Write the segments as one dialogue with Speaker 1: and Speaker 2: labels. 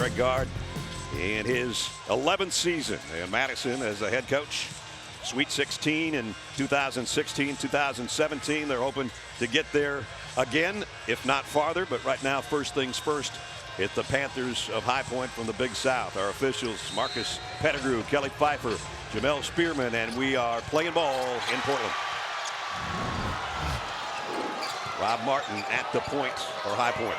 Speaker 1: Greg Gard in his 11th season in Madison as a head coach. Sweet 16 in 2016, 2017. They're hoping to get there again, if not farther. But right now, first things first, it's the Panthers of High Point from the Big South. Our officials, Marcus Pettigrew, Kelly Pfeiffer, Jamel Spearman, and we are playing ball in Portland. Rob Martin at the point for High Point.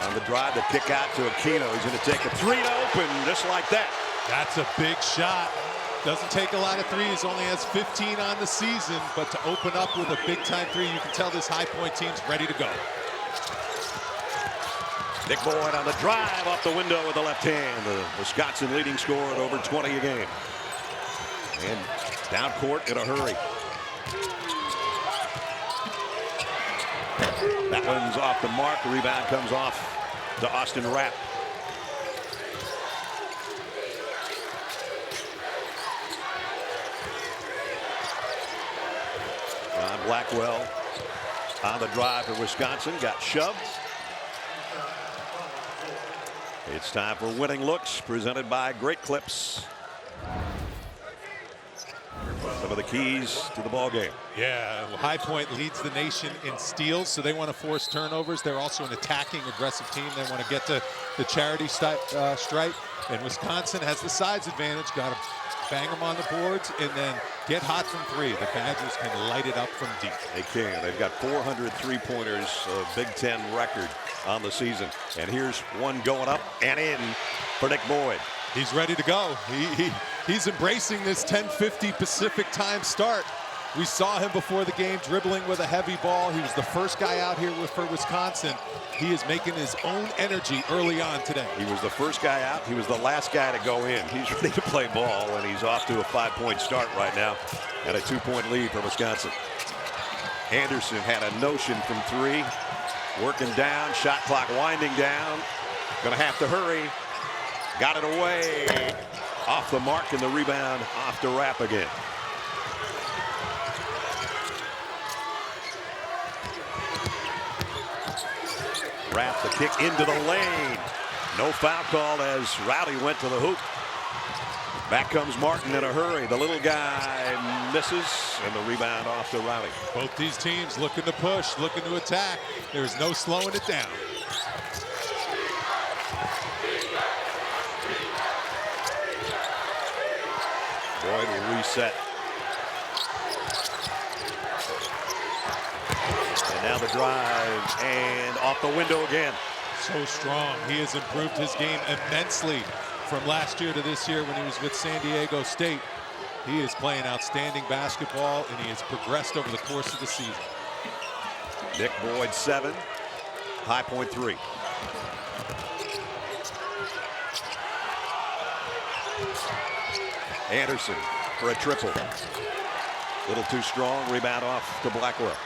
Speaker 1: On the drive, the kick out to Aquino. He's going to take a three to open just like that.
Speaker 2: That's a big shot. Doesn't take a lot of threes, only has 15 on the season, but to open up with a big-time three, you can tell this High Point team's ready to go.
Speaker 1: Nick Boyd on the drive off the window with the left hand. The Wisconsin leading scorer at over 20 a game. And down court in a hurry. That one's off the mark. The rebound comes off to Austin Rapp. John Blackwell on the drive for Wisconsin. Got shoved. It's time for Winning Looks, presented by Great Clips. Some of the keys to the ball game.
Speaker 2: Yeah, High Point leads the nation in steals, so they want to force turnovers. They're also an attacking, aggressive team. They want to get to the charity stripe, and Wisconsin has the size advantage. Got to bang them on the boards and then get hot from three. The Badgers can light it up from deep.
Speaker 1: They can. They've got 400 three-pointers, a Big Ten record on the season. And here's one going up and in for Nick Boyd.
Speaker 2: He's ready to go. He's embracing this 10:50 Pacific time start. We saw him before the game dribbling with a heavy ball. He was the first guy out here for Wisconsin. He is making his own energy early on today.
Speaker 1: He was the first guy out. He was the last guy to go in. He's ready to play ball, and he's off to a 5-point start right now and a 2-point lead for Wisconsin. Anderson had a notion from three. Working down, shot clock winding down. Gonna have to hurry. Got it away. Off the mark, and the rebound off to Rapp again. Rapp the kick into the lane. No foul call as Rowdy went to the hoop. Back comes Martin in a hurry. The little guy misses, and the rebound off to Rowdy.
Speaker 2: Both these teams looking to push, looking to attack. There's no slowing it down.
Speaker 1: Boyd will reset. And now the drive, and off the window again.
Speaker 2: So strong. He has improved his game immensely from last year to this year when he was with San Diego State. He is playing outstanding basketball, and he has progressed over the course of the season.
Speaker 1: Nick Boyd 7, High Point 3. Anderson for a triple. Little too strong. Rebound off to Blackwell.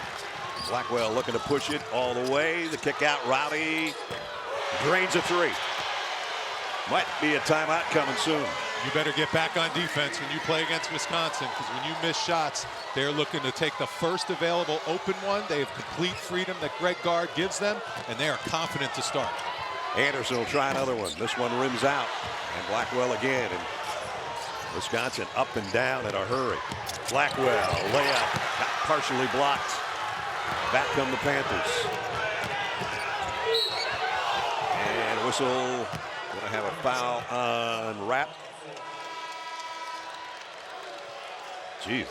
Speaker 1: Blackwell looking to push it all the way. The kick out. Rowdy drains a three. Might be a timeout coming soon.
Speaker 2: You better get back on defense when you play against Wisconsin, because when you miss shots, they're looking to take the first available open one. They have complete freedom that Greg Gard gives them, and they are confident to start.
Speaker 1: Anderson will try another one. This one rims out. And Blackwell again. And Wisconsin up and down in a hurry. Blackwell layup got partially blocked. Back come the Panthers. And whistle. Going to have a foul on Rapp. Jeez,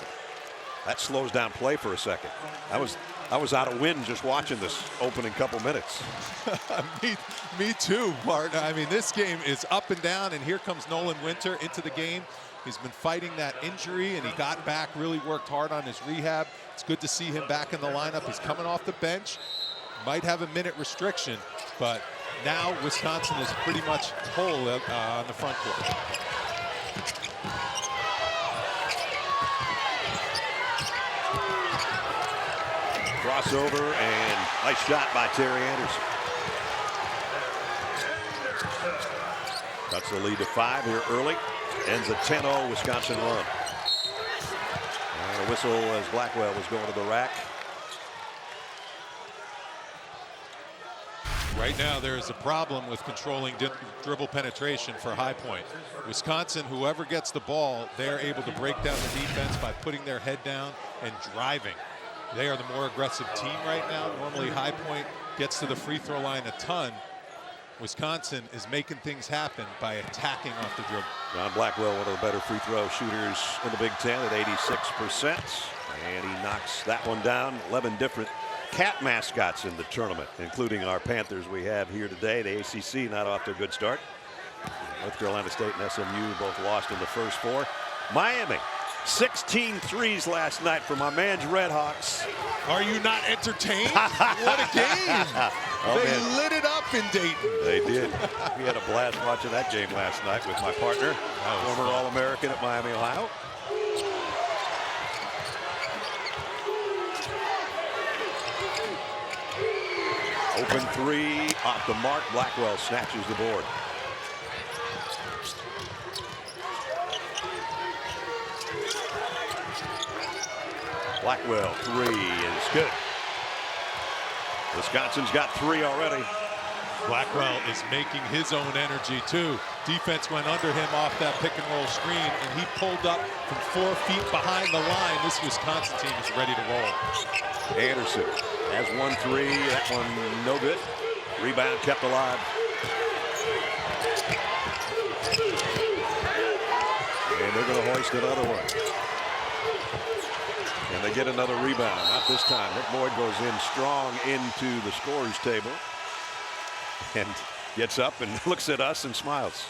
Speaker 1: that slows down play for a second. I was out of wind just watching this opening couple minutes.
Speaker 2: me too, Martin. I mean, this game is up and down, and here comes Nolan Winter into the game. He's been fighting that injury, and he got back, really worked hard on his rehab. It's good to see him back in the lineup. He's coming off the bench. Might have a minute restriction, but now Wisconsin is pretty much whole on the front court.
Speaker 1: Crossover, and nice shot by Terry Anderson. That's the lead to 5 here early. Ends a 10-0 Wisconsin run. And a whistle as Blackwell was going to the rack.
Speaker 2: Right now, there is a problem with controlling dribble penetration for High Point. Wisconsin, whoever gets the ball, they're able to break down the defense by putting their head down and driving. They are the more aggressive team right now. Normally, High Point gets to the free throw line a ton. Wisconsin is making things happen by attacking off the dribble.
Speaker 1: John Blackwell, one of the better free throw shooters in the Big Ten at 86%. And he knocks that one down. 11 different cat mascots in the tournament, including our Panthers we have here today. The ACC not off to a good start. North Carolina State and SMU both lost in the first 4. Miami, 16 threes last night for my man's Redhawks.
Speaker 2: Are you not entertained? What a game. They
Speaker 1: man.
Speaker 2: lit it up in Dayton.
Speaker 1: They did. We had a blast watching that game last night with my partner, former All-American at Miami, Ohio. Open three off the mark. Blackwell snatches the board. Blackwell, 3 is good. Wisconsin's got 3 already.
Speaker 2: Blackwell is making his own energy too. Defense went under him off that pick and roll screen, and he pulled up from 4 feet behind the line. This Wisconsin team is ready to roll.
Speaker 1: Anderson has 1 3. That one no good. Rebound kept alive. And they're going to hoist another one. And they get another rebound. Not this time. Rick Boyd goes in strong into the scorer's table and gets up and looks at us and smiles.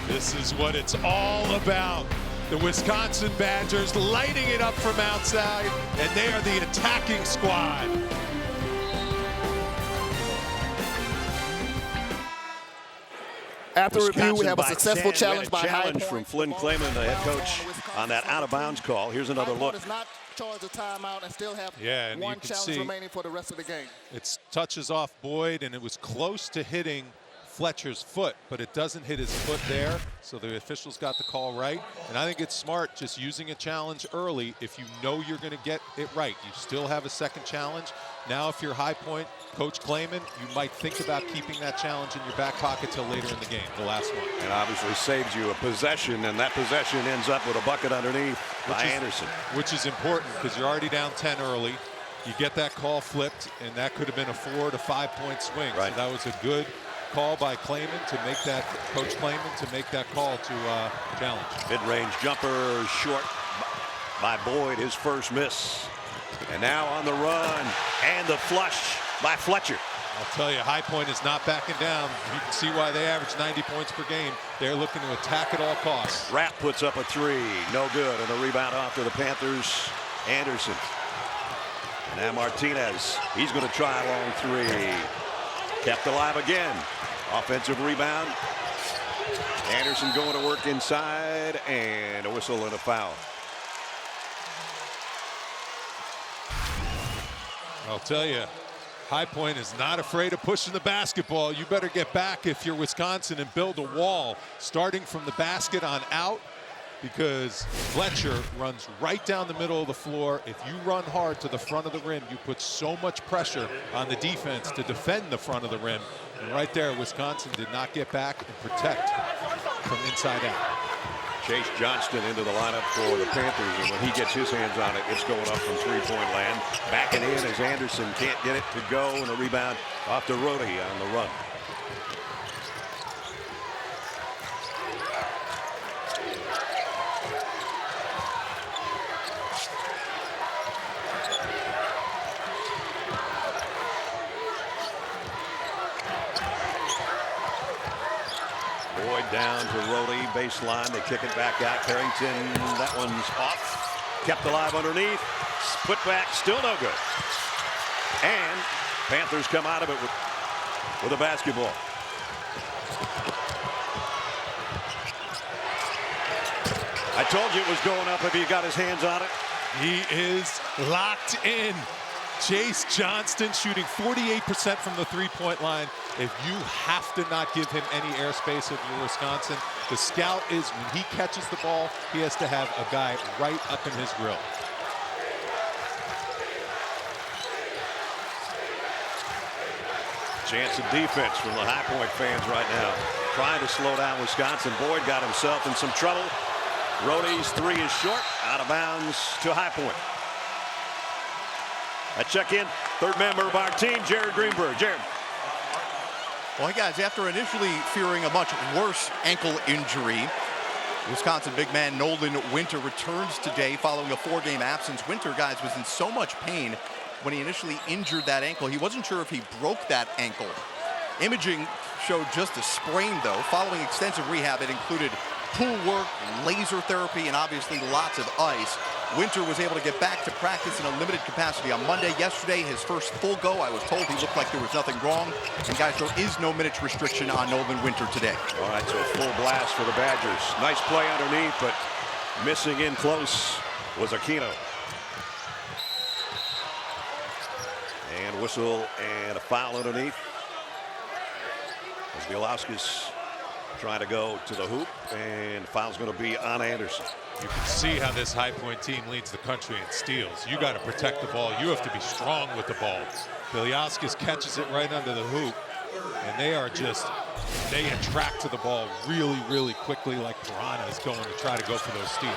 Speaker 2: This is what it's all about. The Wisconsin Badgers lighting it up from outside, and they are the attacking squad.
Speaker 3: After review, we have a
Speaker 1: Wisconsin by
Speaker 3: successful
Speaker 1: 10.
Speaker 3: challenge by High
Speaker 1: challenge
Speaker 3: Point.
Speaker 1: from Flynn Clayman, the head coach, on that out-of-bounds call. Here's another look.
Speaker 3: Is not charged a timeout and still have
Speaker 2: Yeah, and
Speaker 3: one
Speaker 2: you can
Speaker 3: challenge
Speaker 2: see
Speaker 3: remaining for the rest of the game.
Speaker 2: It's touches off Boyd, and it was close to hitting Fletcher's foot, but it doesn't hit his foot there, so the officials got the call right. And I think it's smart just using a challenge early. If you know you're going to get it right, you still have a second challenge. Now if you're High Point, Coach Clayman, you might think about keeping that challenge in your back pocket till later in the game, the last one.
Speaker 1: And obviously saves you a possession, and that possession ends up with a bucket underneath by Anderson.
Speaker 2: Which is important because you're already down 10 early. You get that call flipped, and that could have been a 4 to 5 point swing.
Speaker 1: Right.
Speaker 2: So that was a good call by Clayman to make that, Coach Clayman to make that call to challenge.
Speaker 1: Mid-range jumper short by Boyd, his first miss. And now on the run, and the flush by Fletcher.
Speaker 2: I'll tell you, High Point is not backing down. You can see why they average 90 points per game. They're looking to attack at all costs.
Speaker 1: Rapp puts up a 3, no good, and a rebound off to the Panthers. Anderson. And now Martinez, he's going to try a long 3. Kept alive again. Offensive rebound. Anderson going to work inside, and a whistle and a foul.
Speaker 2: I'll tell you, High Point is not afraid of pushing the basketball. You better get back if you're Wisconsin and build a wall, starting from the basket on out, because Fletcher runs right down the middle of the floor. If you run hard to the front of the rim, you put so much pressure on the defense to defend the front of the rim. And right there, Wisconsin did not get back and protect from inside out.
Speaker 1: Chase Johnston into the lineup for the Panthers, and when he gets his hands on it, it's going up from three-point land. Backing in as Anderson can't get it to go, and a rebound off to Rode on the run. Boyd down to Rode, baseline. They kick it back out. Carrington, that one's off. Kept alive underneath. Put back, still no good. And Panthers come out of it with a basketball. I told you it was going up if he got his hands on it.
Speaker 2: He is locked in. Chase Johnston shooting 48% from the three-point line. If you have to not give him any airspace if you're Wisconsin, the scout is when he catches the ball, he has to have a guy right up in his grill.
Speaker 1: Chance of defense from the High Point fans right now. Trying to slow down Wisconsin. Boyd got himself in some trouble. Rohde's three is short. Out of bounds to High Point. I check in. Third member of our team, Jared Greenberg. Jared.
Speaker 4: Well, hey guys, after initially fearing a much worse ankle injury, Wisconsin big man Nolan Winter returns today following a 4-game absence. Winter, guys, was in so much pain when he initially injured that ankle. He wasn't sure if he broke that ankle. Imaging showed just a sprain, though. Following extensive rehab, it included pool work, laser therapy, and obviously lots of ice. Winter was able to get back to practice in a limited capacity on Monday. Yesterday, his first full go. I was told he looked like there was nothing wrong. And guys, there is no minutes restriction on Nolan Winter today.
Speaker 1: All right, so full blast for the Badgers. Nice play underneath, but missing in close was Aquino. And whistle and a foul underneath. As Bielowski's trying to go to the hoop, and the foul's going to be on Anderson.
Speaker 2: You can see how this High Point team leads the country in steals. You got to protect the ball. You have to be strong with the ball. Bielowski catches it right under the hoop, and they attract to the ball really, really quickly, like piranhas going to try to go for those steals.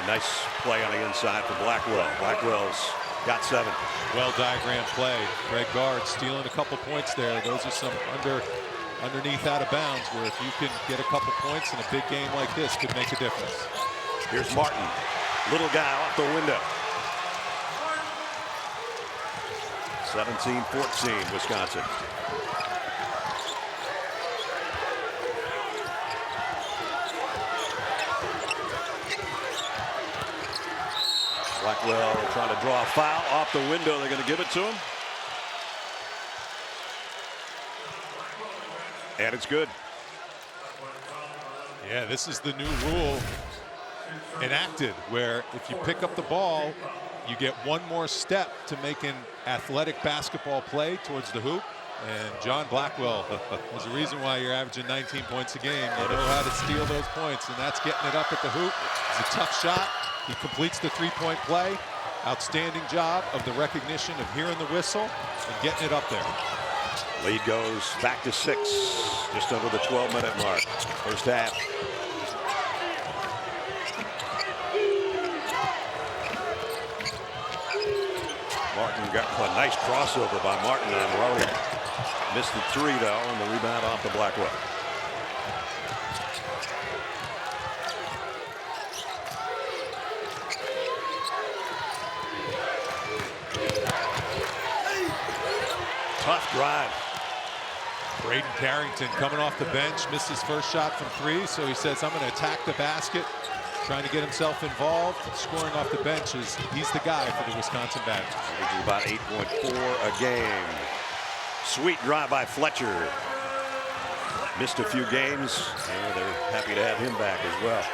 Speaker 1: Nice play on the inside for Blackwell. Blackwell's got 7.
Speaker 2: Well diagrammed play. Greg Gard stealing a couple points there. Those are some underneath out of bounds where if you can get a couple points in a big game like this, could make a difference.
Speaker 1: Here's Martin. Little guy off the window. 17-14, Wisconsin. Blackwell trying to draw a foul off the window. They're going to give it to him. And it's good.
Speaker 2: Yeah, this is the new rule enacted where if you pick up the ball, you get one more step to make an athletic basketball play towards the hoop. And John Blackwell is the reason why you're averaging 19 points a game. You know how to steal those points, and that's getting it up at the hoop. It's a tough shot. He completes the three-point play. Outstanding job of the recognition of hearing the whistle and getting it up there.
Speaker 1: Lead goes back to 6, just under the 12-minute mark. First half. Martin got a nice crossover by Martin on Rohde. Missed the 3, though, and the rebound off the Blackwell. Tough drive.
Speaker 2: Braden Carrington coming off the bench, missed his first shot from 3, so he says, I'm going to attack the basket, trying to get himself involved. Scoring off the bench he's the guy for the Wisconsin Badgers.
Speaker 1: Averaging about 8.4 a game. Sweet drive by Fletcher. Missed a few games, and they're happy to have him back as well.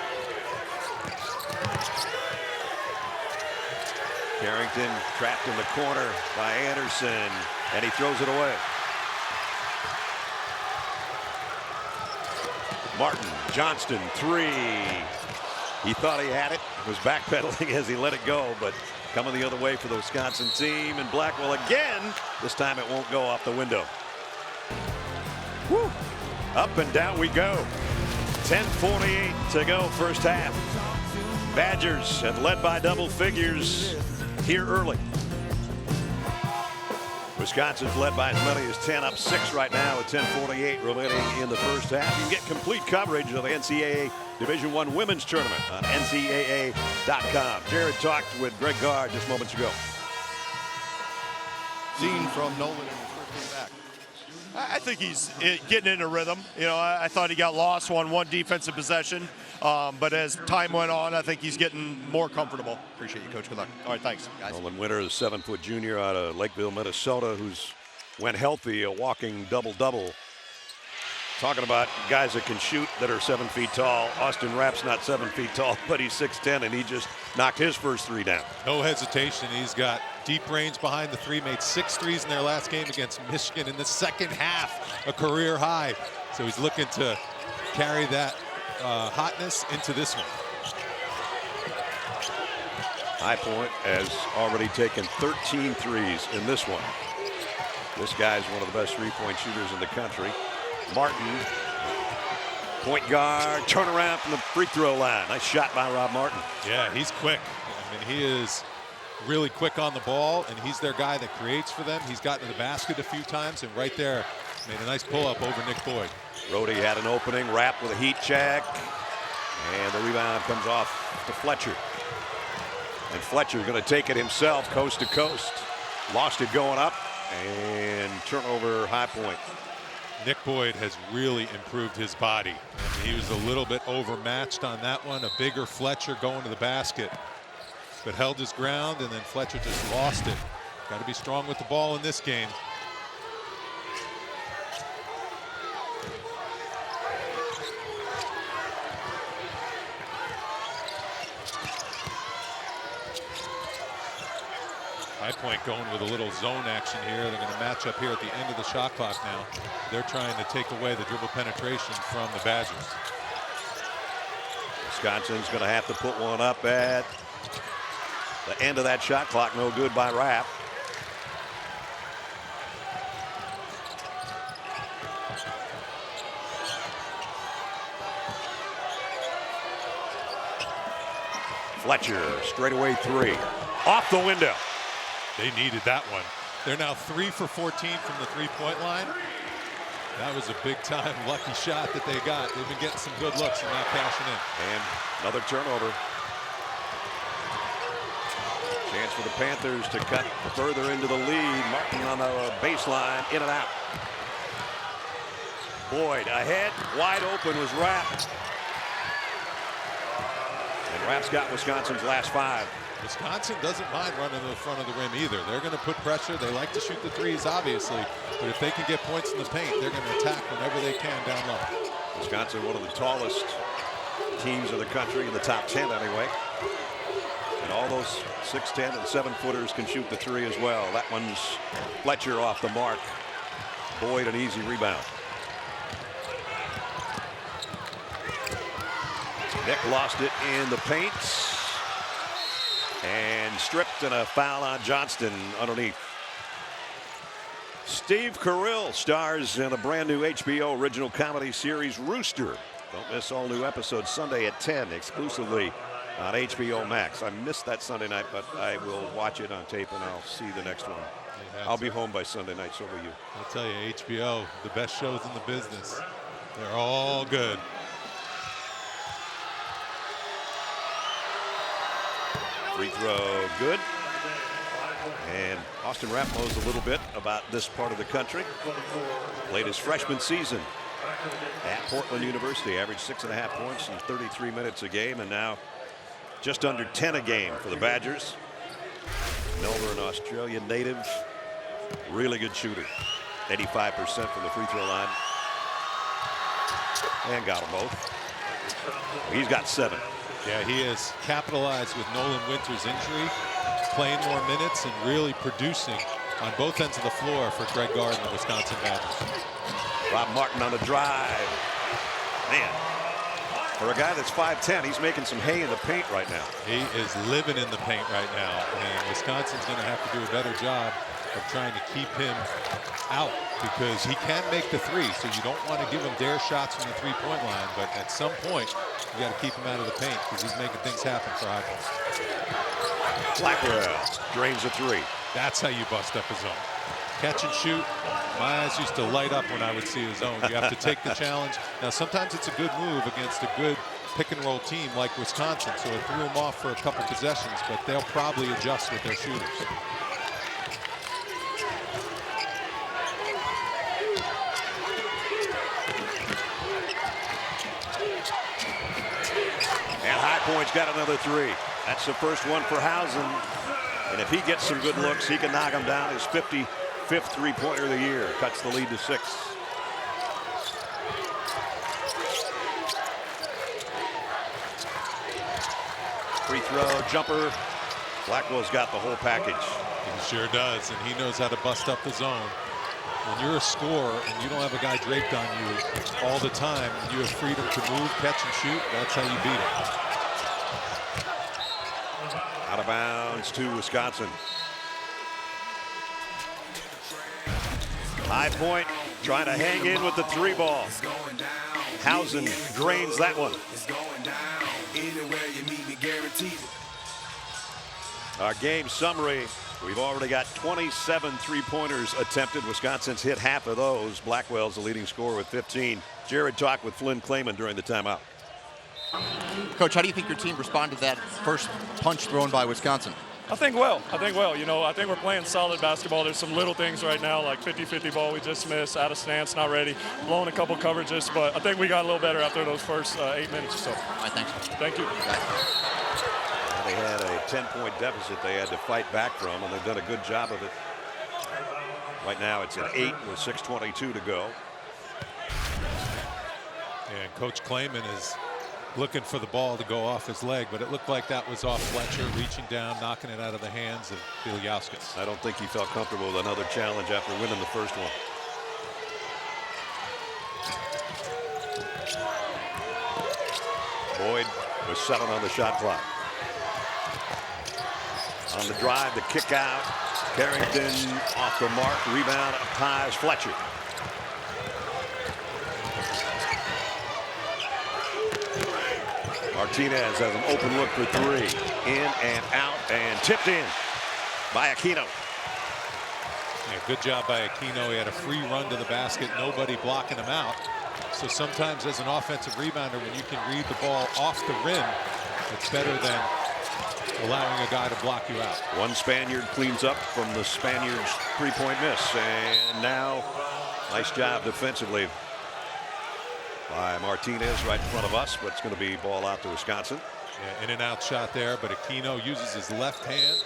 Speaker 1: Carrington trapped in the corner by Anderson, and he throws it away. Martin, Johnston, 3. He thought he had it, was backpedaling as he let it go, but coming the other way for the Wisconsin team, and Blackwell again. This time it won't go off the window. Woo. Up and down we go. 10:48 to go, first half. Badgers have led by double figures here early. Wisconsin's led by as many as 10, up 6 right now at 10:48 remaining in the first half. You can get complete coverage of the NCAA Division I Women's Tournament on NCAA.com. Jared talked with Greg Gard just moments ago.
Speaker 4: Seen from Nolan in his first game back.
Speaker 5: I think he's getting into rhythm. You know, I thought he got lost on one defensive possession, but as time went on, I think he's getting more comfortable.
Speaker 4: Appreciate you, Coach. Good luck.
Speaker 5: All right, thanks.
Speaker 4: Guys.
Speaker 1: Nolan Winter, the 7-foot junior out of Lakeville, Minnesota, who's went healthy, a walking double-double. Talking about guys that can shoot that are 7 feet tall. Austin Rapp's not 7 feet tall, but he's 6'10", and he just knocked his first 3 down.
Speaker 2: No hesitation. He's got deep range behind the 3, made 6 threes in their last game against Michigan in the second half, a career high. So he's looking to carry that hotness into this one.
Speaker 1: High Point has already taken 13 threes in this one. This guy's one of the best three-point shooters in the country. Martin, point guard, turn around from the free throw line. Nice shot by Rob Martin.
Speaker 2: Yeah, he's quick. I mean, he is really quick on the ball, and he's their guy that creates for them. He's gotten to the basket a few times, and right there made a nice pull-up over Nick Boyd.
Speaker 1: Rhodey had an opening, wrapped with a heat check, and the rebound comes off to Fletcher. And Fletcher's going to take it himself, coast to coast. Lost it going up, and turnover, High Point.
Speaker 2: Nick Boyd has really improved his body. I mean, he was a little bit overmatched on that one. A bigger Fletcher going to the basket, but held his ground, and then Fletcher just lost it. Got to be strong with the ball in this game. High Point going with a little zone action here. They're going to match up here at the end of the shot clock now. They're trying to take away the dribble penetration from the Badgers.
Speaker 1: Wisconsin's going to have to put one up at the end of that shot clock. No good by Rapp. Fletcher, straightaway three. Off the window.
Speaker 2: They needed that one. They're now 3 for 14 from the three-point line. That was a big-time lucky shot that they got. They've been getting some good looks and not cashing in.
Speaker 1: And another turnover. Chance for the Panthers to cut further into the lead. Martin on the baseline, in and out. Boyd ahead, wide open was Rapp. And Rapp's got Wisconsin's last 5.
Speaker 2: Wisconsin doesn't mind running to the front of the rim either. They're going to put pressure. They like to shoot the threes, obviously. But if they can get points in the paint, they're going to attack whenever they can down low.
Speaker 1: Wisconsin, one of the tallest teams in the country, in the top 10 anyway. And all those 6'10" and 7-footers can shoot the three as well. That one's Fletcher off the mark. Boyd an easy rebound. Nick lost it in the paint. And stripped, and a foul on Johnston underneath. Steve Carell stars in a brand new HBO original comedy series, Rooster. Don't miss all new episodes Sunday at 10 exclusively on HBO Max. I missed that Sunday night, but I will watch it on tape and I'll see the next one. I'll be home by Sunday night, so will you.
Speaker 2: I'll tell you, HBO, the best shows in the business. They're all good.
Speaker 1: Free throw good. And Austin Rapp knows a little bit about this part of the country. Played his freshman season at Portland University. Averaged 6.5 points in 33 minutes a game. And now just under 10 a game for the Badgers. Melbourne, Australia native. Really good shooter. 85% from the free throw line. And got them both. He's got 7.
Speaker 2: Yeah, he has capitalized with Nolan Winter's injury, playing more minutes and really producing on both ends of the floor for Greg Gard and the Wisconsin Badgers.
Speaker 1: Rob Martin on the drive. Man, for a guy that's 5'10", he's making some hay in the paint right now.
Speaker 2: He is living in the paint right now, and Wisconsin's going to have to do a better job of trying to keep him out, because he can make the three, so you don't want to give him dare shots from the three-point line, but at some point you got to keep him out of the paint because he's making things happen for High Point.
Speaker 1: Blackwell drains a 3.
Speaker 2: That's how you bust up a zone. Catch and shoot. My eyes used to light up when I would see a zone. You have to take the challenge. Now sometimes it's a good move against a good pick and roll team like Wisconsin, so it threw them off for a couple possessions, but they'll probably adjust with their shooters.
Speaker 1: High Point's got another 3. That's the first one for Hausen. And if he gets some good looks, he can knock him down. His 55th three-pointer of the year. Cuts the lead to 6. Free throw, jumper. Blackwell's got the whole package.
Speaker 2: He sure does, and he knows how to bust up the zone. When you're a scorer and you don't have a guy draped on you all the time, and you have freedom to move, catch, and shoot, that's how you beat him. Out of bounds to Wisconsin.
Speaker 1: High Point trying to hang in with the 3 ball. Housen drains that one. Our game summary. We've already got 27 3-pointers attempted. Wisconsin's hit half of those. Blackwell's the leading scorer with 15. Jared talked with Flynn Clayman during the timeout.
Speaker 4: Coach, how do you think your team responded to that first punch thrown by Wisconsin?
Speaker 6: I think well. You know, I think we're playing solid basketball. There's some little things right now, like 50-50 ball we just missed, out of stance, not ready, blowing a couple coverages, but I think we got a little better after those first 8 minutes or so.
Speaker 4: All right, thanks.
Speaker 6: Thank you.
Speaker 1: They had a 10-point deficit they had to fight back from, and they've done a good job of it. Right now it's at 8 with 6:22 to go.
Speaker 2: And Coach Clayman is looking for the ball to go off his leg, but it looked like that was off Fletcher, reaching down, knocking it out of the hands of Ilyauskas.
Speaker 1: I don't think he felt comfortable with another challenge after winning the first one. Boyd was 7 on the shot clock. On the drive, the kick out. Carrington off the mark. Rebound up high is Fletcher. Martinez has an open look for 3. In and out and tipped in by Aquino.
Speaker 2: Yeah, good job by Aquino. He had a free run to the basket, nobody blocking him out. So sometimes as an offensive rebounder, when you can read the ball off the rim, it's better than allowing a guy to block you out.
Speaker 1: One Spaniard cleans up from the Spaniard's 3-point miss. And now, nice job defensively by Martinez right in front of us, but it's going to be ball out to Wisconsin.
Speaker 2: Yeah, in and out shot there, but Aquino uses his left hand.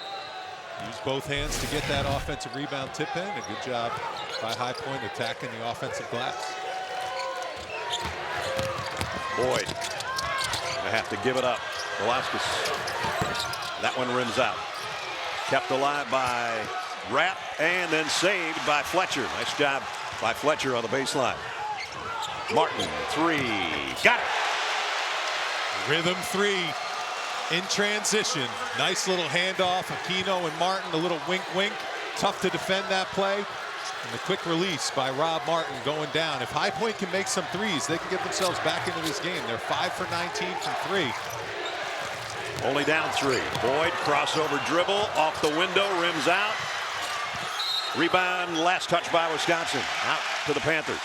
Speaker 2: Use both hands to get that offensive rebound tip in. A good job by High Point attacking the offensive glass.
Speaker 1: Boyd gonna have to give it up. Velasquez. That one rims out. Kept alive by Rapp and then saved by Fletcher. Nice job by Fletcher on the baseline. Martin, 3. Got it.
Speaker 2: Rhythm 3 in transition. Nice little handoff. Aquino and Martin, a little wink wink. Tough to defend that play. And the quick release by Rob Martin going down. If High Point can make some threes, they can get themselves back into this game. They're 5 for 19 from 3.
Speaker 1: Only down 3. Boyd, crossover dribble, off the window, rims out. Rebound, last touch by Wisconsin. Out to the Panthers.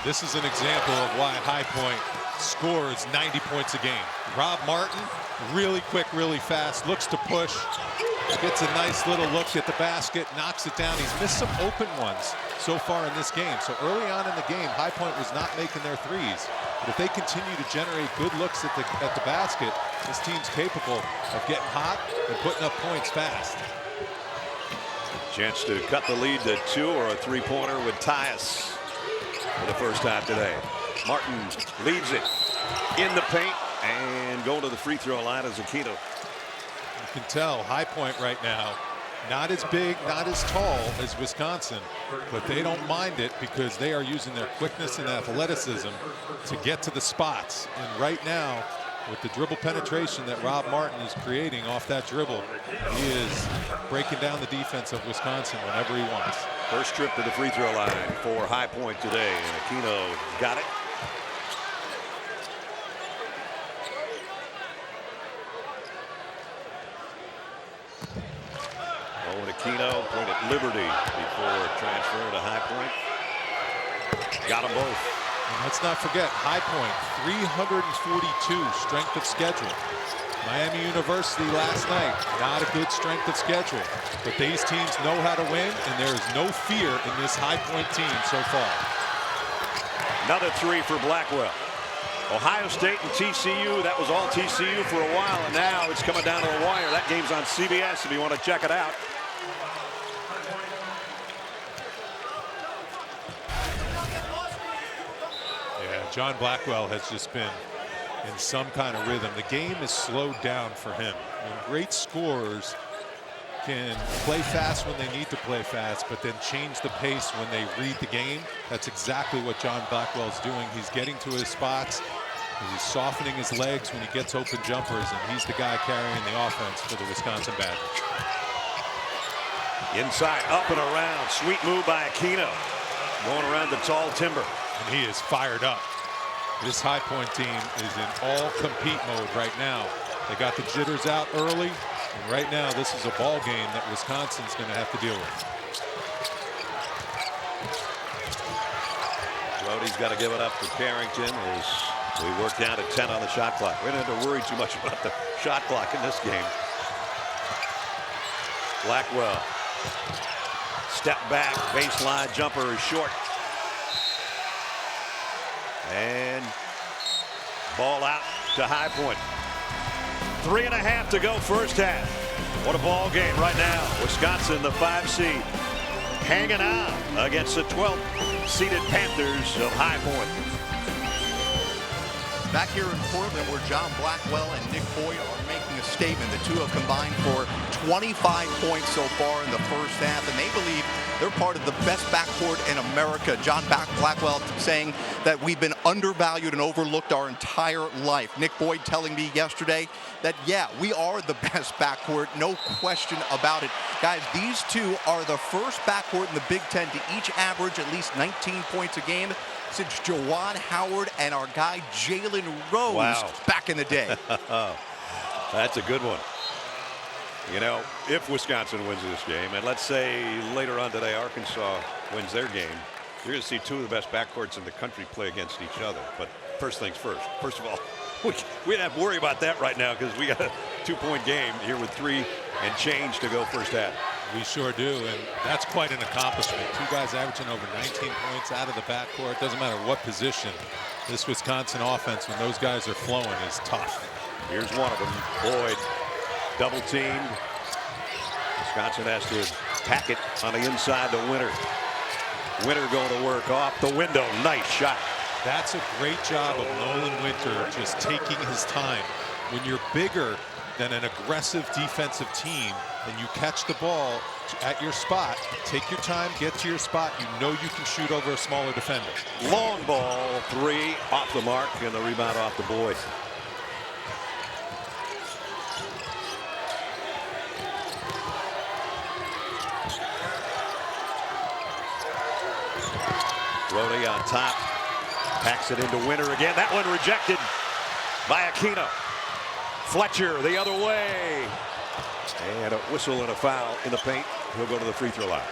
Speaker 2: This is an example of why High Point scores 90 points a game. Rob Martin, really quick, really fast, looks to push, gets a nice little look at the basket, knocks it down. He's missed some open ones so far in this game. So early on in the game, High Point was not making their threes. But if they continue to generate good looks at the basket, this team's capable of getting hot and putting up points fast.
Speaker 1: Chance to cut the lead to 2, or a 3-pointer would tie us for the first time today. Martin leads it in the paint and going to the free throw line as Aquino.
Speaker 2: You can tell High Point right now, not as big, not as tall as Wisconsin, but they don't mind it because they are using their quickness and athleticism to get to the spots. And right now, with the dribble penetration that Rob Martin is creating off that dribble, he is breaking down the defense of Wisconsin whenever he wants.
Speaker 1: First trip to the free throw line for High Point today, and Aquino got it. Owen Aquino played at Liberty before transferring to High Point. Got them both.
Speaker 2: And let's not forget, High Point, 342 strength of schedule. Miami University last night, not a good strength of schedule. But these teams know how to win, and there is no fear in this High Point team so far.
Speaker 1: Another 3 for Blackwell. Ohio State and TCU, that was all TCU for a while, and now it's coming down to the wire. That game's on CBS if you want to check it out.
Speaker 2: John Blackwell has just been in some kind of rhythm. The game is slowed down for him. And great scorers can play fast when they need to play fast, but then change the pace when they read the game. That's exactly what John Blackwell's doing. He's getting to his spots. He's softening his legs when he gets open jumpers, and he's the guy carrying the offense for the Wisconsin Badgers.
Speaker 1: Inside, up and around. Sweet move by Aquino. Going around the tall timber.
Speaker 2: And he is fired up. This High Point team is in all compete mode right now. They got the jitters out early. And right now, this is a ball game that Wisconsin's going to have to deal with.
Speaker 1: Brody's got to give it up to Carrington as we work down to 10 on the shot clock. We don't have to worry too much about the shot clock in this game. Blackwell. Step back, baseline jumper is short. And ball out to High Point. 3.5 to go first half. What a ball game right now. Wisconsin, the 5 seed, hanging on against the 12th seeded Panthers of High Point.
Speaker 4: Back here in Portland, where John Blackwell and Nick Boyd are making a statement. The two have combined for 25 points so far in the first half, and they believe they're part of the best backcourt in America. John Blackwell saying that we've been undervalued and overlooked our entire life. Nick Boyd telling me yesterday that, yeah, we are the best backcourt, no question about it. Guys, these two are the first backcourt in the Big Ten to each average at least 19 points a game since Jawan Howard and our guy Jalen Rose back in the day.
Speaker 1: That's a good one. You know, if Wisconsin wins this game, and let's say later on today Arkansas wins their game, you're going to see two of the best backcourts in the country play against each other. But first things first. First of all, we don't have to worry about that right now because we got a 2-point game here with 3 and change to go first half.
Speaker 2: We sure do, and that's quite an accomplishment. Two guys averaging over 19 points out of the backcourt. Doesn't matter what position. This Wisconsin offense, when those guys are flowing, is tough.
Speaker 1: Here's one of them, Boyd, double teamed. Wisconsin has to pack it on the inside to Winter. Winter going to work off the window. Nice shot.
Speaker 2: That's a great job of Nolan Winter just taking his time. When you're bigger than an aggressive defensive team and you catch the ball at your spot, take your time, get to your spot, you know you can shoot over a smaller defender.
Speaker 1: Long ball, 3 off the mark, and the rebound off the Boyd. Brody on top, packs it into Winter again. That one rejected by Aquino. Fletcher the other way. And a whistle and a foul in the paint. He'll go to the free throw line.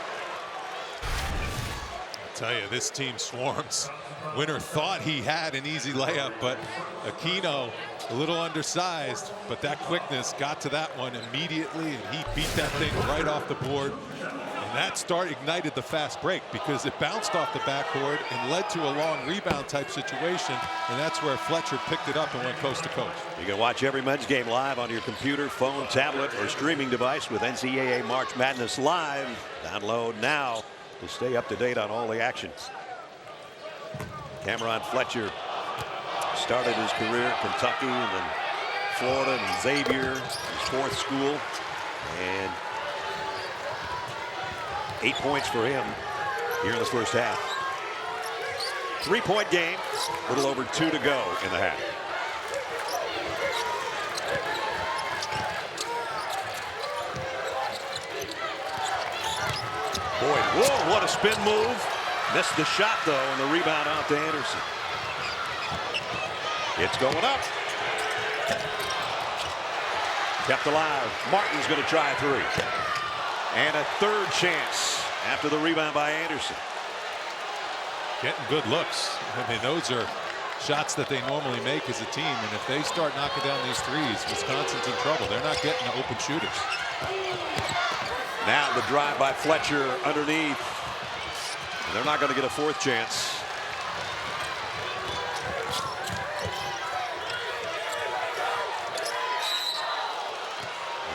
Speaker 2: I tell you, this team swarms. Winter thought he had an easy layup, but Aquino a little undersized, but that quickness got to that one immediately, and he beat that thing right off the board. And that ignited the fast break because it bounced off the backboard and led to a long rebound type situation, and that's where Fletcher picked it up and went coast to coast.
Speaker 1: You can watch every men's game live on your computer, phone, tablet, or streaming device with NCAA March Madness Live. Download now to stay up to date on all the action. Cameron Fletcher started his career at Kentucky and then Florida and Xavier, his 4th school, and 8 points for him here in the first half. 3-point game, a little over 2 to go in the half. Boyd, whoa, what a spin move. Missed the shot though, and the rebound out to Anderson. It's going up. Kept alive. Martin's going to try a 3. And a 3rd chance after the rebound by Anderson.
Speaker 2: Getting good looks. I mean, those are shots that they normally make as a team, and if they start knocking down these threes, Wisconsin's in trouble. They're not getting the open shooters.
Speaker 1: Now the drive by Fletcher underneath. And they're not going to get a 4th chance.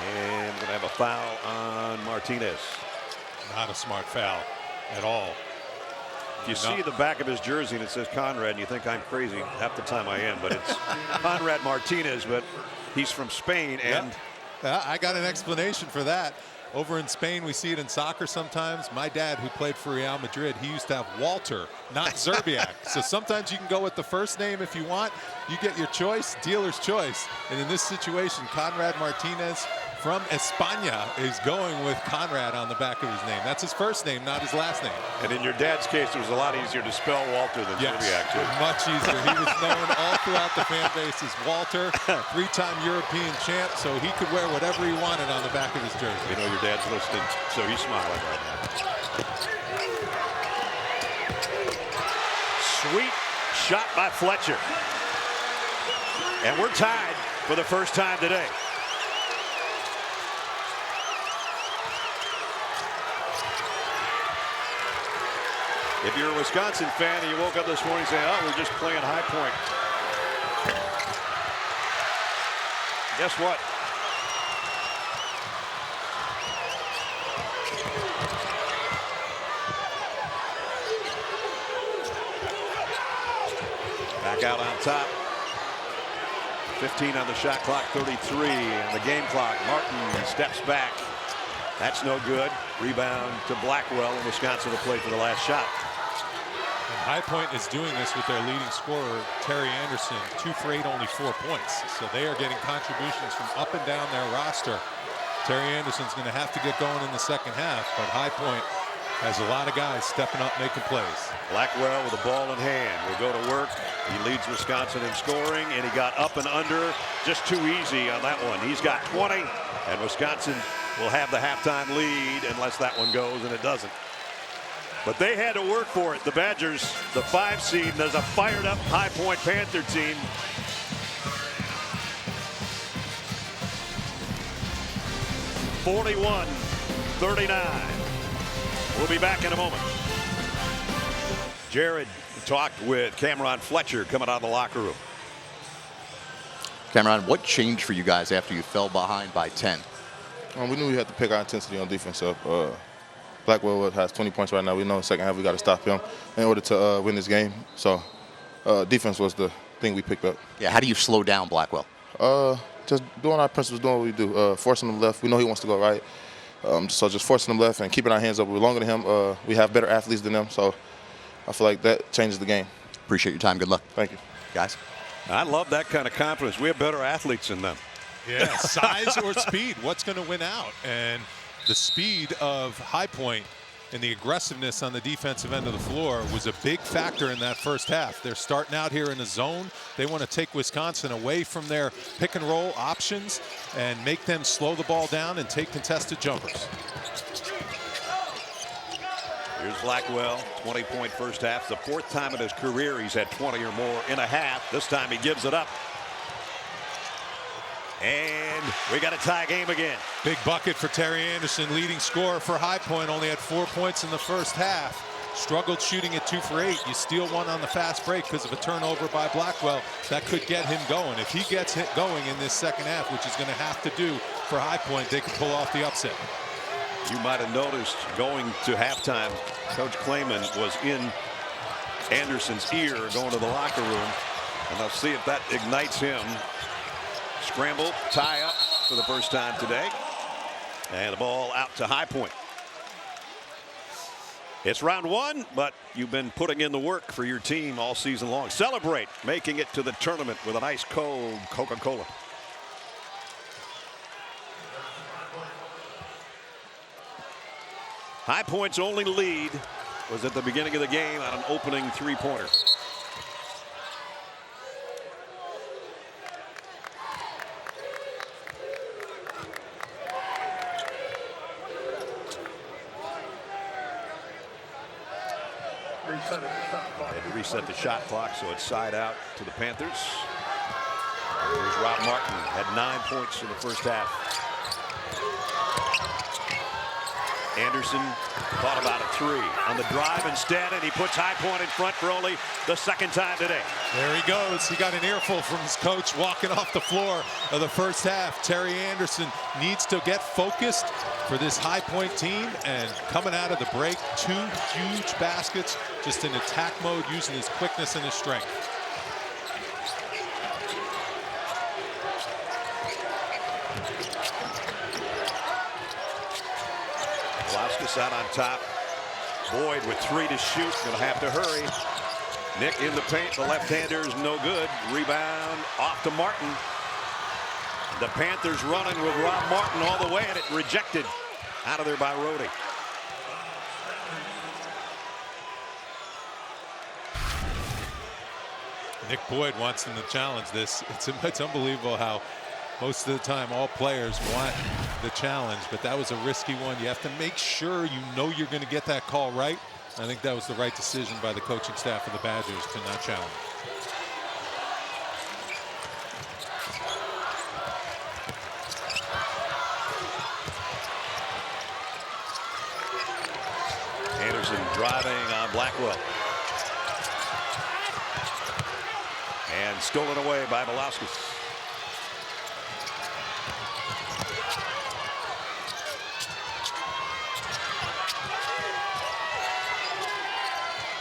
Speaker 1: And we're going to have a foul on Martinez.
Speaker 2: Not a smart foul at all.
Speaker 1: If you see the back of his jersey and it says Conrad and you think I'm crazy, half the time I am, but it's Conrad Martinez, but he's from Spain. And
Speaker 2: yeah, I got an explanation for that. Over in Spain, we see it in soccer sometimes. My dad, who played for Real Madrid, he used to have Walter, not Zerbiak. So sometimes you can go with the first name if you want. You get your choice, dealer's choice. And in this situation, Conrad Martinez from España is going with Conrad on the back of his name. That's his first name, not his last name.
Speaker 1: And in your dad's case, it was a lot easier to spell Walter than Zerbiak, too.
Speaker 2: Much easier. He was known all throughout the fan base as Walter, three-time European champ, so he could wear whatever he wanted on the back of his jersey.
Speaker 1: You know your dad's listening, so he's smiling right now. Sweet shot by Fletcher. And we're tied for the first time today. If you're a Wisconsin fan and you woke up this morning saying, oh, we're just playing High Point. Guess what? Back out on top. 15 on the shot clock, 33 on the game clock. Martin steps back. That's no good. Rebound to Blackwell, and Wisconsin will play for the last shot.
Speaker 2: And High Point is doing this with their leading scorer, Terry Anderson, 2 for 8, only 4 points. So they are getting contributions from up and down their roster. Terry Anderson's going to have to get going in the second half, but High Point has a lot of guys stepping up, making plays. Blackwell with the ball in hand will go to work. He leads Wisconsin in scoring, and he got up and under just too easy on that one. He's got 20, and Wisconsin will have the halftime lead unless that one goes, and it doesn't. But they had to work for it. The Badgers, the 5 seed, and there's a fired-up High Point Panther team. (41-39). We'll be back in a moment. Jared talked with Cameron Fletcher coming out of the locker room.
Speaker 4: Cameron, what changed for you guys after you fell behind by 10?
Speaker 7: We knew we had to pick our intensity on defense up. Blackwell has 20 points right now. We know in the second half we got to stop him in order to win this game. So defense was the thing we picked up.
Speaker 4: Yeah, how do you slow down Blackwell?
Speaker 7: Just doing our principles, doing what we do. Forcing him left. We know he wants to go right. So just forcing him left and keeping our hands up. We're longer than him. We have better athletes than them. So I feel like that changes the game.
Speaker 4: Appreciate your time. Good luck.
Speaker 7: Thank you.
Speaker 4: Guys.
Speaker 1: I love that kind of confidence. We have better athletes than them.
Speaker 2: Yeah, size or speed, what's going to win out? And the speed of High Point and the aggressiveness on the defensive end of the floor was a big factor in that first half. They're starting out here in a zone. They want to take Wisconsin away from their pick and roll options and make them slow the ball down and take contested jumpers.
Speaker 1: Here's Blackwell, 20-point first half. The 4th time in his career he's had 20 or more in a half. This time he gives it up. And we got a tie game again.
Speaker 2: Big bucket for Terry Anderson, leading scorer for High Point. Only had 4 points in the first half. Struggled shooting at 2 for 8. You steal one on the fast break because of a turnover by Blackwell. That could get him going. If he gets hit going in this second half, which he's going to have to do for High Point, they can pull off the upset.
Speaker 1: You might have noticed going to halftime, Coach Klayman was in Anderson's ear going to the locker room. And I'll see if that ignites him. Scramble, tie up for the first time today. And the ball out to High Point. It's round 1, but you've been putting in the work for your team all season long. Celebrate making it to the tournament with an ice cold Coca-Cola. High Point's only lead was at the beginning of the game on an opening 3-pointer. Had to reset the shot clock, so it's side out to the Panthers. Here's Rob Martin, had 9 points in the first half. Anderson thought about a 3 on the drive instead, and he puts High Point in front for only the 2nd time today.
Speaker 2: There he goes. He got an earful from his coach walking off the floor of the first half. Terry Anderson needs to get focused for this High Point team, and coming out of the break, 2 huge baskets, just in attack mode, using his quickness and his strength.
Speaker 1: Lauskas out on top. Boyd with 3 to shoot. Gonna have to hurry. Nick in the paint. The left-hander is no good. Rebound off to Martin. The Panthers running with Rob Martin all the way, and it rejected out of there by Rhodey.
Speaker 2: Nick Boyd wants them to challenge this. It's unbelievable how most of the time all players want the challenge, but that was a risky one. You have to make sure you know you're going to get that call right. I think that was the right decision by the coaching staff of the Badgers to not challenge.
Speaker 1: Anderson driving on Blackwell. And stolen away by Velazquez.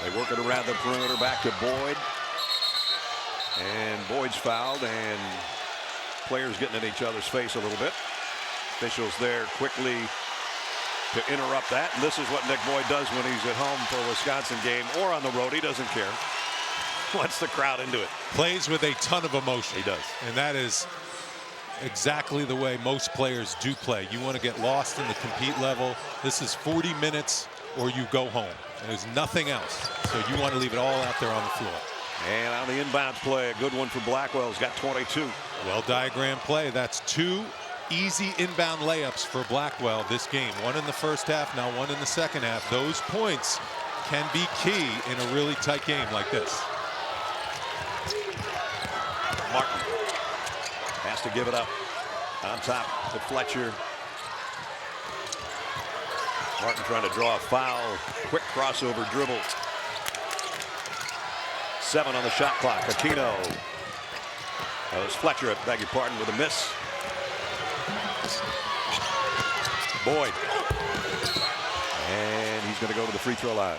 Speaker 1: They work it around the perimeter, back to Boyd. And Boyd's fouled, and players getting in each other's face a little bit. Officials there quickly to interrupt that. And this is what Nick Boyd does when he's at home for a Wisconsin game or on the road. He doesn't care. Wants the crowd into it.
Speaker 2: Plays with a ton of emotion.
Speaker 1: He does.
Speaker 2: And that is exactly the way most players do play. You want to get lost in the compete level. This is 40 minutes or you go home. There's nothing else. So you want to leave it all out there on the floor.
Speaker 1: And on the inbounds play, a good one for Blackwell. He's got 22.
Speaker 2: Well diagrammed play. That's 2 easy inbound layups for Blackwell this game. 1 in the first half, now 1 in the second half. Those points can be key in a really tight game like this.
Speaker 1: Martin has to give it up. On top to Fletcher. Martin trying to draw a foul. Quick crossover dribble. 7 on the shot clock. Aquino. That was Fletcher, I beg your pardon, with a miss. Boyd. And he's going to go to the free throw line.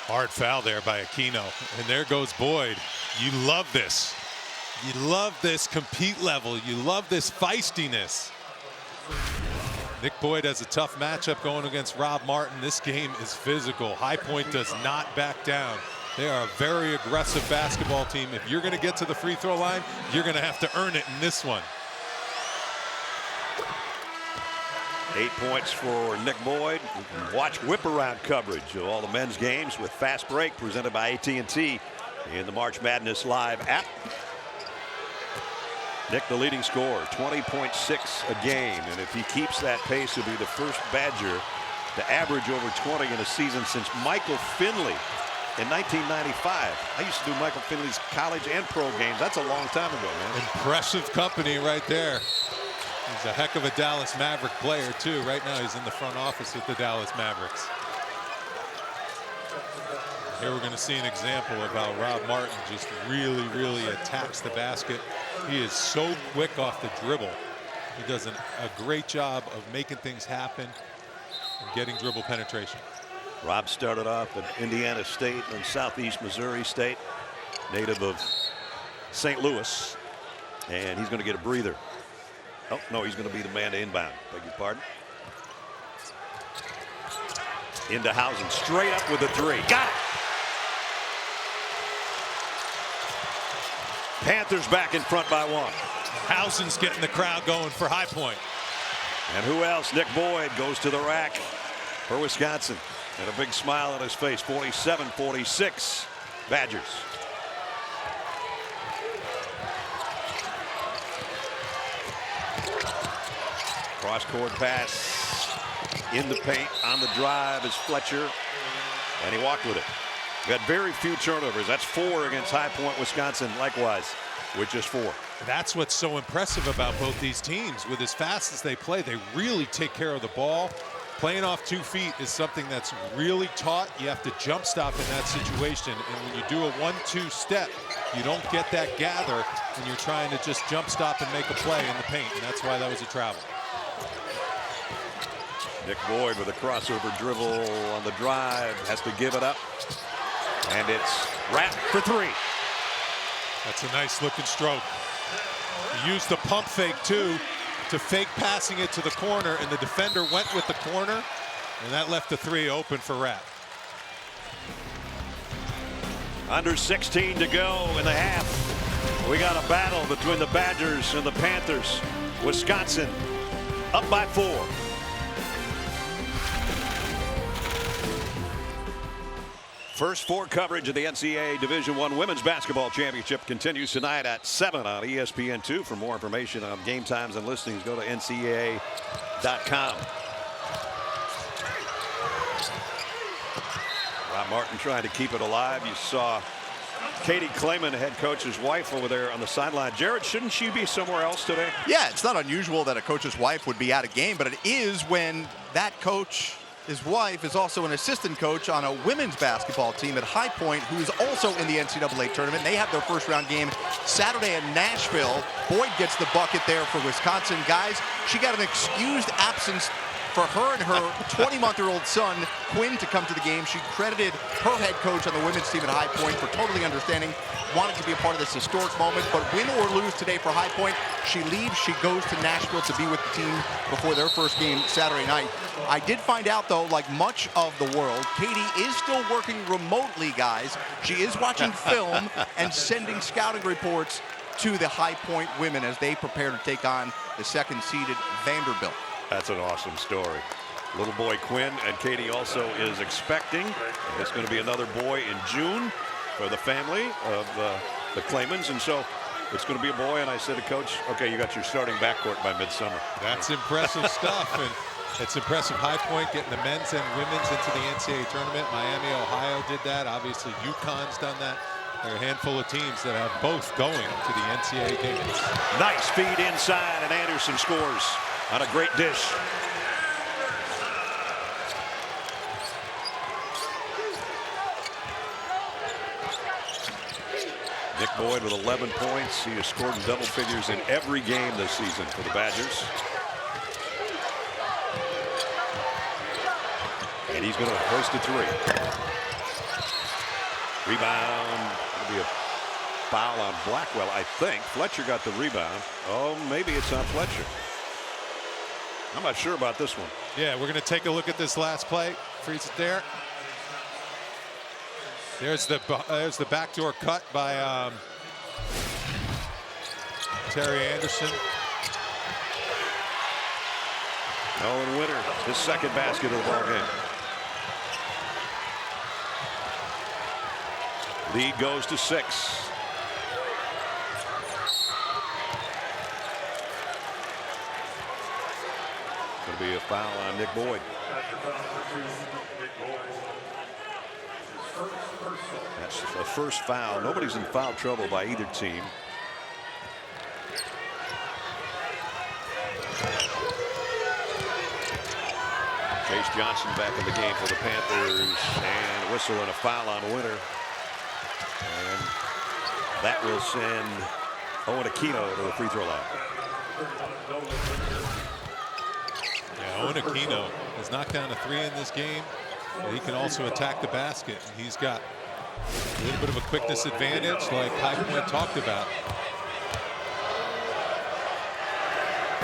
Speaker 2: Hard foul there by Aquino. And there goes Boyd. You love this. You love this compete level. You love this feistiness. Nick Boyd has a tough matchup going against Rob Martin. This game is physical. High Point does not back down. They are a very aggressive basketball team. If you're going to get to the free throw line, you're going to have to earn it in this one.
Speaker 1: 8 points for Nick Boyd. You can watch whip-around coverage of all the men's games with Fast Break presented by AT&T in the March Madness Live app. Nick, the leading scorer, 20.6 a game, and if he keeps that pace, he'll be the first Badger to average over 20 in a season since Michael Finley in 1995. I used to do Michael Finley's college and pro games. That's a long time ago, man.
Speaker 2: Impressive company right there. He's a heck of a Dallas Maverick player, too. Right now, he's in the front office with the Dallas Mavericks. Here we're going to see an example of how Rob Martin just really attacks the basket. He is so quick off the dribble. He does a great job of making things happen and getting dribble penetration.
Speaker 1: Rob started off at Indiana State and Southeast Missouri State, native of St. Louis, and he's going to get a breather. Oh, no, he's going to be the man to inbound. Beg your pardon. Into Housen, straight up with a 3. Got it! Panthers back in front by 1.
Speaker 2: Housen's getting the crowd going for High Point.
Speaker 1: And who else? Nick Boyd goes to the rack for Wisconsin. And a big smile on his face. 47-46 Badgers. Cross-court pass in the paint on the drive is Fletcher. And he walked with it. We had very few turnovers. That's 4 against High Point, Wisconsin, likewise, with just 4.
Speaker 2: That's what's so impressive about both these teams. With as fast as they play, they really take care of the ball. Playing off 2 feet is something that's really taught. You have to jump stop in that situation. And when you do a 1-2 step, you don't get that gather when you're trying to just jump stop and make a play in the paint. And that's why that was a travel.
Speaker 1: Nick Boyd with a crossover dribble on the drive, has to give it up. And it's Rapp for 3.
Speaker 2: That's a nice looking stroke. He used the pump fake too to fake passing it to the corner, and the defender went with the corner, and that left the 3 open for Rapp.
Speaker 1: Under 16 to go in the half. We got a battle between the Badgers and the Panthers. Wisconsin up by 4. First 4 coverage of the NCAA Division I Women's Basketball Championship continues tonight at 7 on ESPN2. For more information on game times and listings, go to ncaa.com. Rob Martin trying to keep it alive. You saw Katie Clayman, head coach's wife, over there on the sideline. Jared, shouldn't she be somewhere else today?
Speaker 4: Yeah, it's not unusual that a coach's wife would be at a game, but it is when that coach, his wife, is also an assistant coach on a women's basketball team at High Point, who is also in the NCAA tournament. They have their first round game Saturday in Nashville. Boyd gets the bucket there for Wisconsin. Guys, she got an excused absence for her and her 20-month-old son, Quinn, to come to the game. She credited her head coach on the women's team at High Point for totally understanding, wanting to be a part of this historic moment. But win or lose today for High Point, she leaves. She goes to Nashville to be with the team before their first game Saturday night. I did find out, though, like much of the world, Katie is still working remotely, guys. She is watching film and sending scouting reports to the High Point women as they prepare to take on the second-seeded Vanderbilt.
Speaker 1: That's an awesome story. Little boy Quinn, and Katie also is expecting. It's going to be another boy in June for the family of the Claymans, and so it's going to be a boy. And I said to Coach, okay, you got your starting backcourt by midsummer.
Speaker 2: That's impressive stuff, and it's impressive. High Point getting the men's and women's into the NCAA tournament. Miami, Ohio did that. Obviously, UConn's done that. There are a handful of teams that have both going to the NCAA games.
Speaker 1: Nice feed inside, and Anderson scores on a great dish. Nick Boyd with 11 points. He has scored in double figures in every game this season for the Badgers. And he's going to hoist a 3. Rebound. Going to be a foul on Blackwell, I think. Fletcher got the rebound. Oh, maybe it's on Fletcher. I'm not sure about this one.
Speaker 2: Yeah, we're going to take a look at this last play. Freeze it there. There's the backdoor cut by Terry Anderson.
Speaker 1: Nolan Winter, his second basket of the ball game. Lead goes to 6. Going to be a foul on Nick Boyd. That's the first foul. Nobody's in foul trouble by either team. Chase Johnson back in the game for the Panthers, and a whistle and a foul on Winter. And that will send Owen Aquino to the free throw line.
Speaker 2: Yeah, Owen Aquino has knocked down a 3 in this game. He can also attack the basket. He's got a little bit of a quickness advantage, like High Point talked about.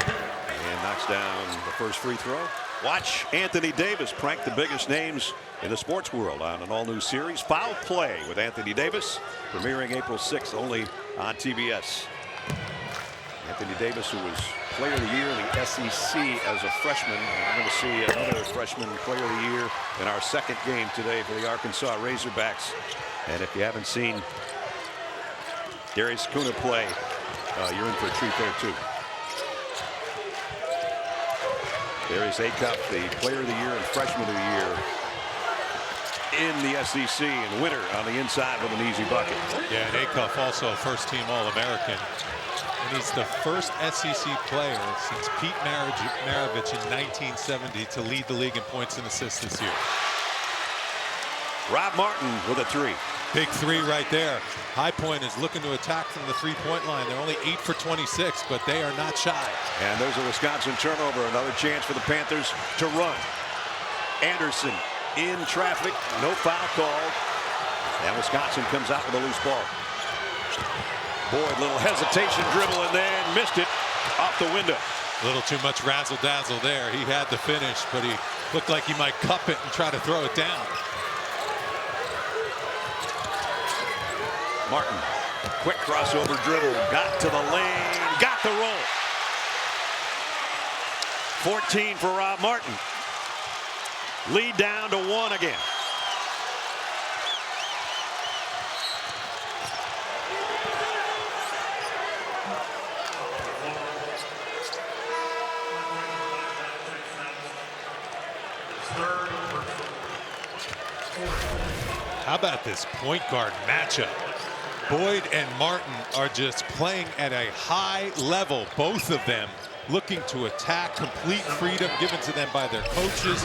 Speaker 1: And knocks down the first free throw. Watch Anthony Davis prank the biggest names in the sports world on an all-new series, Foul Play with Anthony Davis, premiering April 6th only on TBS. Anthony Davis, who was Player of the Year in the SEC as a freshman. We're going to see another freshman Player of the Year in our second game today for the Arkansas Razorbacks. And if you haven't seen Darius Kuna play, you're in for a treat there too. Darius Acuff, the Player of the Year and Freshman of the Year in the SEC, and Winter on the inside with an easy bucket.
Speaker 2: Yeah, and Acuff also a first-team All-American. And he's the first SEC player since Pete Maravich in 1970 to lead the league in points and assists this year.
Speaker 1: Rob Martin with a 3.
Speaker 2: Big 3 right there. High Point is looking to attack from the three-point line. They're only 8 for 26, but they are not shy.
Speaker 1: And there's a Wisconsin turnover. Another chance for the Panthers to run. Anderson in traffic. No foul called. And Wisconsin comes out with a loose ball. Boyd, little hesitation, dribble, and then missed it off the window.
Speaker 2: A little too much razzle-dazzle there. He had the finish, but he looked like he might cup it and try to throw it down.
Speaker 1: Martin Quick crossover dribble. Got to the lane. Got the roll. 14 for Rob Martin. Lead down to 1 again.
Speaker 2: How about this point guard matchup? Boyd and Martin are just playing at a high level, both of them looking to attack, complete freedom given to them by their coaches.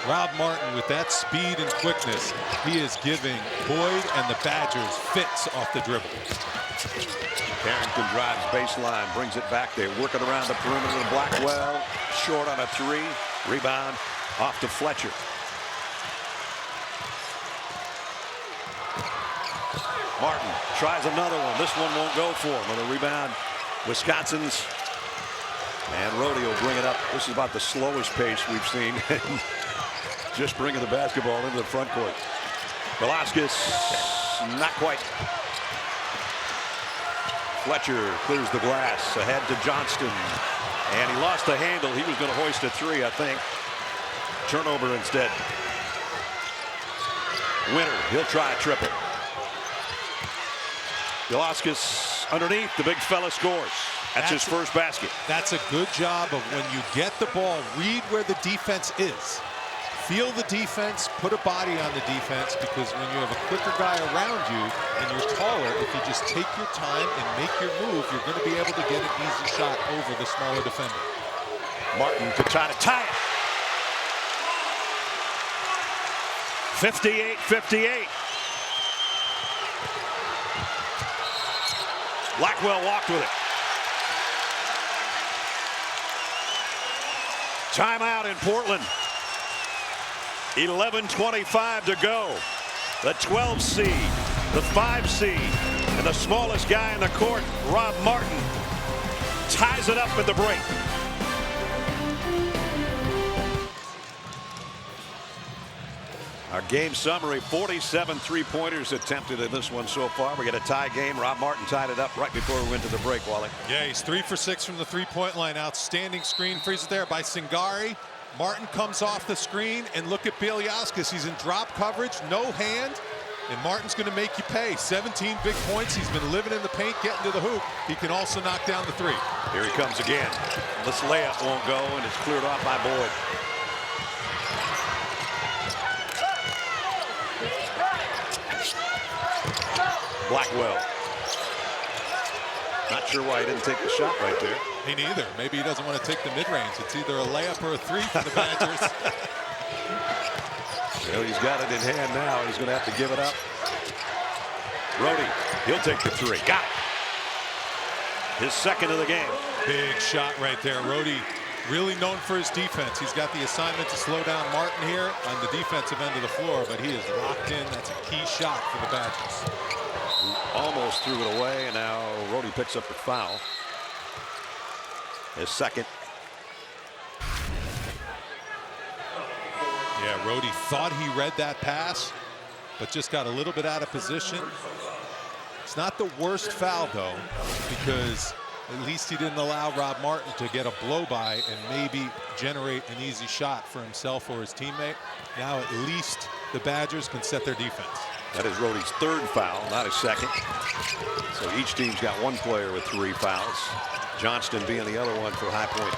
Speaker 2: Rob Martin, with that speed and quickness, he is giving Boyd and the Badgers fits off the dribble.
Speaker 1: Carrington drives baseline, brings it back. They work it around the perimeter of Blackwell. Short on a 3. Rebound off to Fletcher. Martin tries another one. This one won't go for him. On the rebound, Wisconsin's. And Rhodey will bring it up. This is about the slowest pace we've seen. Just bringing the basketball into the front court. Velasquez, not quite. Fletcher clears the glass. Ahead to Johnston. And he lost the handle. He was going to hoist a 3, I think. Turnover instead. Winter, he'll try a triple. Velasquez underneath, the big fella scores. That's his first basket.
Speaker 2: That's a good job of when you get the ball, read where the defense is. Feel the defense, put a body on the defense, because when you have a quicker guy around you and you're taller, if you just take your time and make your move, you're going to be able to get an easy shot over the smaller defender.
Speaker 1: Martin could try to tie it. 58-58. Blackwell walked with it. Timeout in Portland. 11:25 to go. The 12 seed, the 5 seed, and the smallest guy in the court, Rob Martin, ties it up at the break. Our game summary, 47 three-pointers attempted in this one so far. We got a tie game. Rob Martin tied it up right before we went to the break, Wally.
Speaker 2: Yeah, he's 3 for 6 from the three-point line. Outstanding screen, frees it there by Singari. Martin comes off the screen, and look at Bieliauskas. He's in drop coverage, no hand, and Martin's going to make you pay. 17 big points. He's been living in the paint, getting to the hoop. He can also knock down the 3.
Speaker 1: Here he comes again. This layup won't go, and it's cleared off by Boyd. Blackwell. Not sure why he didn't take the shot right there.
Speaker 2: Me neither. Maybe he doesn't want to take the mid-range. It's either a layup or a 3 for the Badgers.
Speaker 1: Well, he's got it in hand now. He's going to have to give it up. Rhodey, he'll take the 3. Got it. His second of the game.
Speaker 2: Big shot right there. Rhodey, really known for his defense. He's got the assignment to slow down Martin here on the defensive end of the floor, but he is locked in. That's a key shot for the Badgers.
Speaker 1: Almost threw it away, and now Rhodey picks up the foul. His second.
Speaker 2: Yeah, Rhodey thought he read that pass, but just got a little bit out of position. It's not the worst foul, though, because at least he didn't allow Rob Martin to get a blow-by and maybe generate an easy shot for himself or his teammate. Now at least the Badgers can set their defense.
Speaker 1: That is Rhodey's 3rd foul, not his 2nd. So each team's got 1 player with 3 fouls. Johnston being the other one for High Point.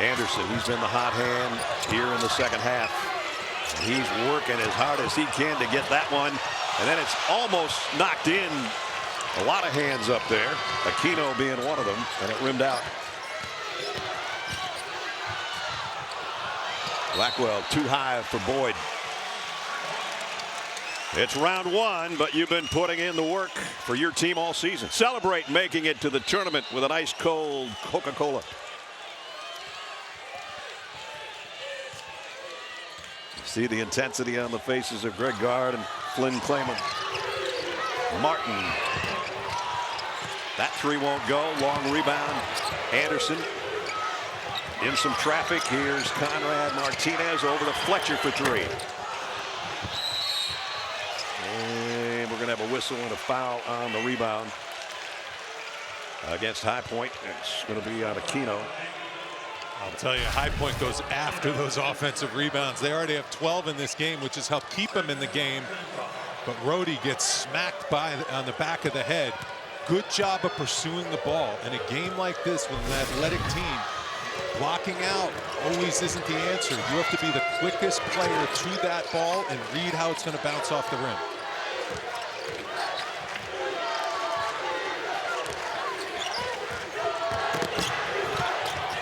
Speaker 1: Anderson, he's been the hot hand here in the second half. And he's working as hard as he can to get that one. And then it's almost knocked in. A lot of hands up there. Aquino being one of them, and it rimmed out. Blackwell too high for Boyd. It's round 1, but you've been putting in the work for your team all season. Celebrate making it to the tournament with an ice cold Coca-Cola. See the intensity on the faces of Greg Gard and Flynn Clayman. Martin. That 3 won't go. Long rebound. Anderson in some traffic. Here's Conrad Martinez over to Fletcher for 3. And we're going to going to have a whistle and a foul on the rebound against High Point. It's going to be on Aquino.
Speaker 2: I'll tell you, High Point goes after those offensive rebounds. They already have 12 in this game, which has helped keep them in the game. But Rhodey gets smacked on the back of the head. Good job of pursuing the ball. In a game like this with an athletic team, blocking out always isn't the answer. You have to be the quickest player to that ball and read how it's going to bounce off the rim.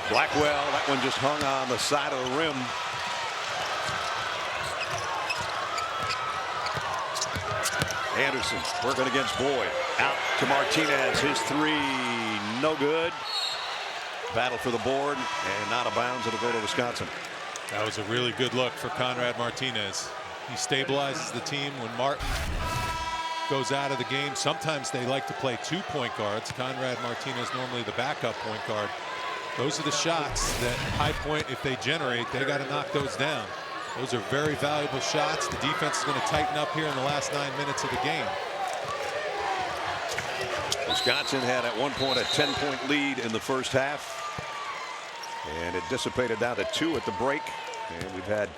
Speaker 1: Blackwell, that one just hung on the side of the rim. Anderson working against Boyd. Out to Martinez. His three, no good. Battle for the board and not a bounds. It'll go to Wisconsin.
Speaker 2: That was a really good look for Conrad Martinez. He stabilizes the team when Martin goes out of the game. Sometimes they like to play 2 point guards. Conrad Martinez normally the backup point guard. Those are the shots that High Point, if they generate, they got to knock those down. Those are very valuable shots. The defense is going to tighten up here in the last 9 minutes of the game.
Speaker 1: Wisconsin had at one point a 10-point lead in the first half. And it dissipated down to 2 at the break. And we've had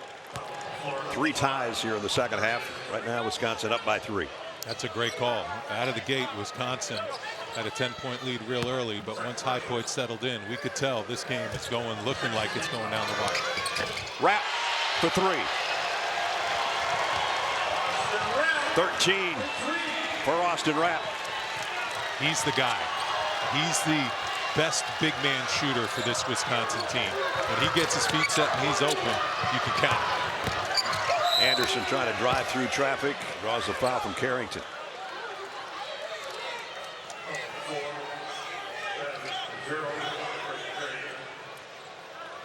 Speaker 1: 3 ties here in the second half. Right now, Wisconsin up by 3.
Speaker 2: That's a great call. Out of the gate, Wisconsin had a 10-point lead real early, but once High Point settled in, we could tell this game is looking like it's going down the wire.
Speaker 1: Rapp for 3. 13 for Austin Rapp.
Speaker 2: He's the guy. He's the best big man shooter for this Wisconsin team. When he gets his feet set and he's open, you can count it.
Speaker 1: Anderson trying to drive through traffic, draws a foul from Carrington.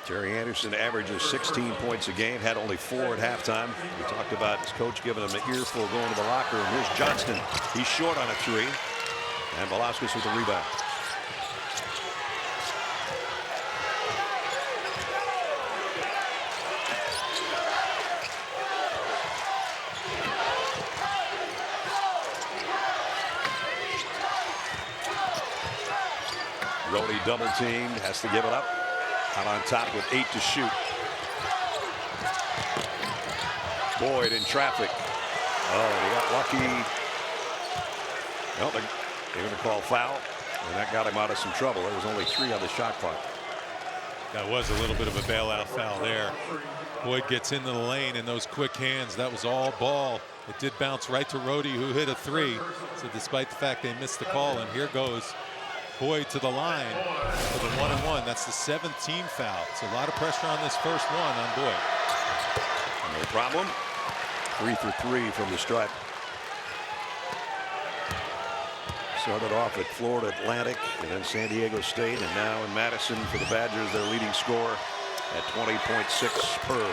Speaker 1: Terry Anderson averages 16 points a game, had only 4 at halftime. We talked about his coach giving him an earful going to the locker room. Here's Johnston. He's short on a 3. And Velasquez with the rebound. Rhodey double teamed, has to give it up. Out on top with 8 to shoot. Boyd in traffic. Oh, they got lucky. Well, they're going to call foul, and that got him out of some trouble. There was only 3 on the shot clock.
Speaker 2: That was a little bit of a bailout foul there. Boyd gets into the lane and those quick hands. That was all ball. It did bounce right to Rhodey, who hit a 3. So despite the fact they missed the call, and here goes Boyd to the line for the 1-and-1. That's the 7th team foul. It's a lot of pressure on this first one on Boyd.
Speaker 1: No problem. 3 for 3 from the stripe. Started off at Florida Atlantic and then San Diego State, and now in Madison for the Badgers, their leading scorer at 20.6 per.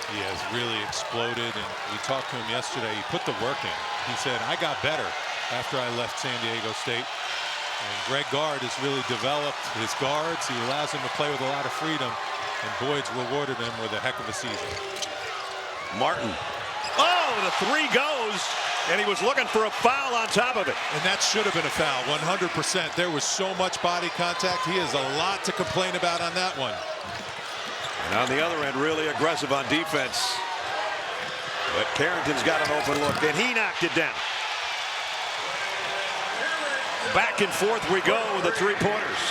Speaker 2: He has really exploded, and we talked to him yesterday. He put the work in. He said, I got better after I left San Diego State. And Greg Gard has really developed his guards. He allows him to play with a lot of freedom, and Boyd's rewarded him with a heck of a season.
Speaker 1: Martin. Oh, the 3 goes, and he was looking for a foul on top of it.
Speaker 2: And that should have been a foul, 100%. There was so much body contact. He has a lot to complain about on that one.
Speaker 1: And on the other end, really aggressive on defense. But Carrington's got an open look, and he knocked it down. Back and forth we go with the 3-pointers.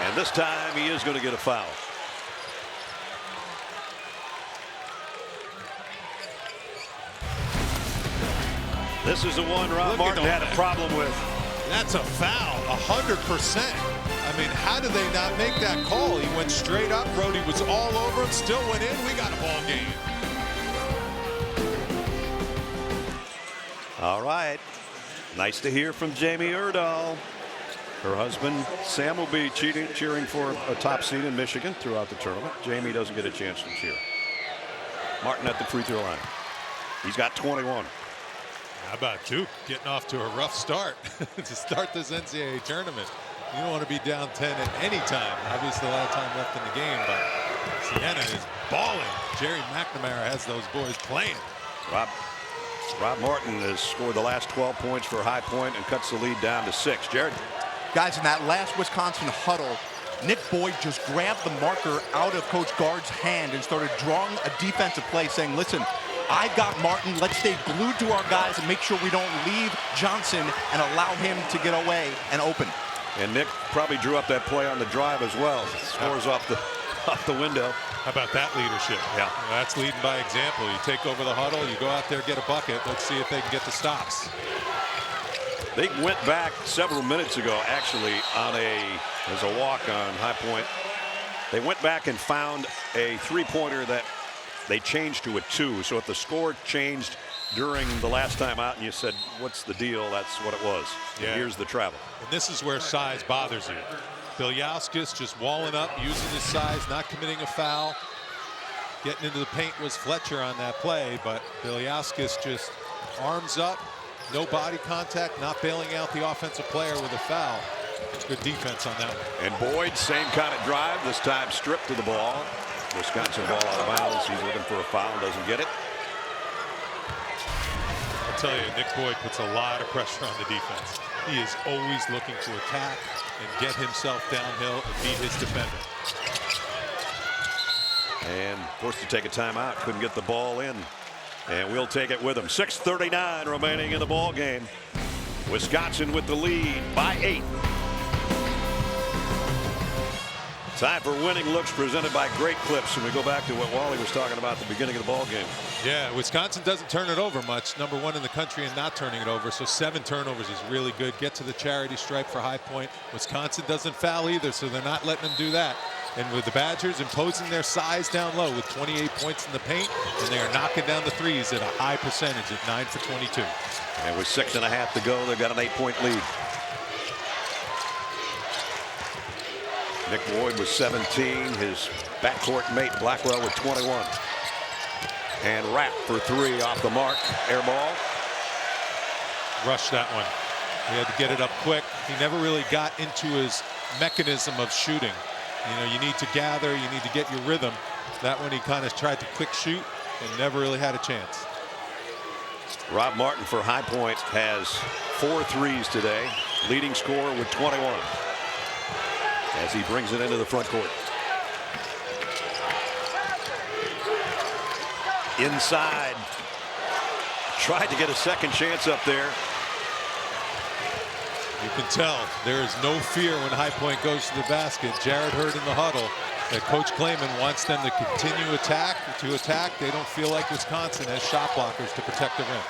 Speaker 1: And this time he is going to get a foul. This is the one Rob Martin had a problem with.
Speaker 2: That's a foul, 100%. I mean, how did they not make that call? He went straight up. Rhodey was all over him, still went in. We got a ball game.
Speaker 1: All right. Nice to hear from Jamie Erdahl. Her husband, Sam, will be cheering for a top seed in Michigan throughout the tournament. Jamie doesn't get a chance to cheer. Martin at the free throw line. He's got 21.
Speaker 2: How about Duke getting off to a rough start to start this NCAA tournament? You don't want to be down 10 at any time. Obviously, a lot of time left in the game, but Siena is balling. Jerry McNamara has those boys playing.
Speaker 1: Rob Martin has scored the last 12 points for High Point and cuts the lead down to 6. Jared?
Speaker 4: Guys, in that last Wisconsin huddle, Nick Boyd just grabbed the marker out of Coach Guard's hand and started drawing a defensive play, saying, listen, I've got Martin. Let's stay glued to our guys and make sure we don't leave Johnson and allow him to get away and open.
Speaker 1: And Nick probably drew up that play on the drive as well. Scores off the window.
Speaker 2: How about that leadership?
Speaker 1: Yeah.
Speaker 2: That's leading by example. You take over the huddle, you go out there, get a bucket. Let's see if they can get the stops.
Speaker 1: They went back several minutes ago, actually, on there's a walk on High Point. They went back and found a three-pointer that they changed to a 2. So if the score changed during the last time out and you said, what's the deal? That's what it was.
Speaker 2: Yeah.
Speaker 1: And here's the travel.
Speaker 2: And this is where size bothers you. Bilyauskas just walling up, using his size, not committing a foul. Getting into the paint was Fletcher on that play, but Bilyauskas just arms up, no body contact, not bailing out the offensive player with a foul. Good defense on that one.
Speaker 1: And Boyd, same kind of drive, this time stripped to the ball. Wisconsin ball out of bounds. He's looking for a foul, doesn't get it.
Speaker 2: I'll tell you, Nick Boyd puts a lot of pressure on the defense. He is always looking to attack and get himself downhill and beat his defender.
Speaker 1: And forced to take a timeout, couldn't get the ball in. And we'll take it with him. 6:39 remaining in the ball game. Wisconsin with the lead by 8. Time for Winning Looks, presented by Great Clips. And we go back to what Wally was talking about at the beginning of the ball game.
Speaker 2: Yeah, Wisconsin doesn't turn it over much. #1 in the country and not turning it over. So 7 turnovers is really good. Get to the charity stripe for High Point. Wisconsin doesn't foul either, so they're not letting them do that. And with the Badgers imposing their size down low with 28 points in the paint, and they are knocking down the threes at a high percentage at 9 for 22.
Speaker 1: And with 6.5 to go, they've got an 8-point lead. Nick Boyd with 17. His backcourt mate Blackwell with 21. And Rapp for 3 off the mark. Air ball.
Speaker 2: Rushed that one. He had to get it up quick. He never really got into his mechanism of shooting. You know, you need to gather, you need to get your rhythm. That one he kind of tried to quick shoot and never really had a chance.
Speaker 1: Rob Martin for High Point has 4 threes today. Leading scorer with 21. As he brings it into the front court. Inside. Tried to get a second chance up there.
Speaker 2: You can tell there is no fear when High Point goes to the basket. Jared heard in the huddle that Coach Klayman wants them to continue attack. They don't feel like Wisconsin has shot blockers to protect the rim.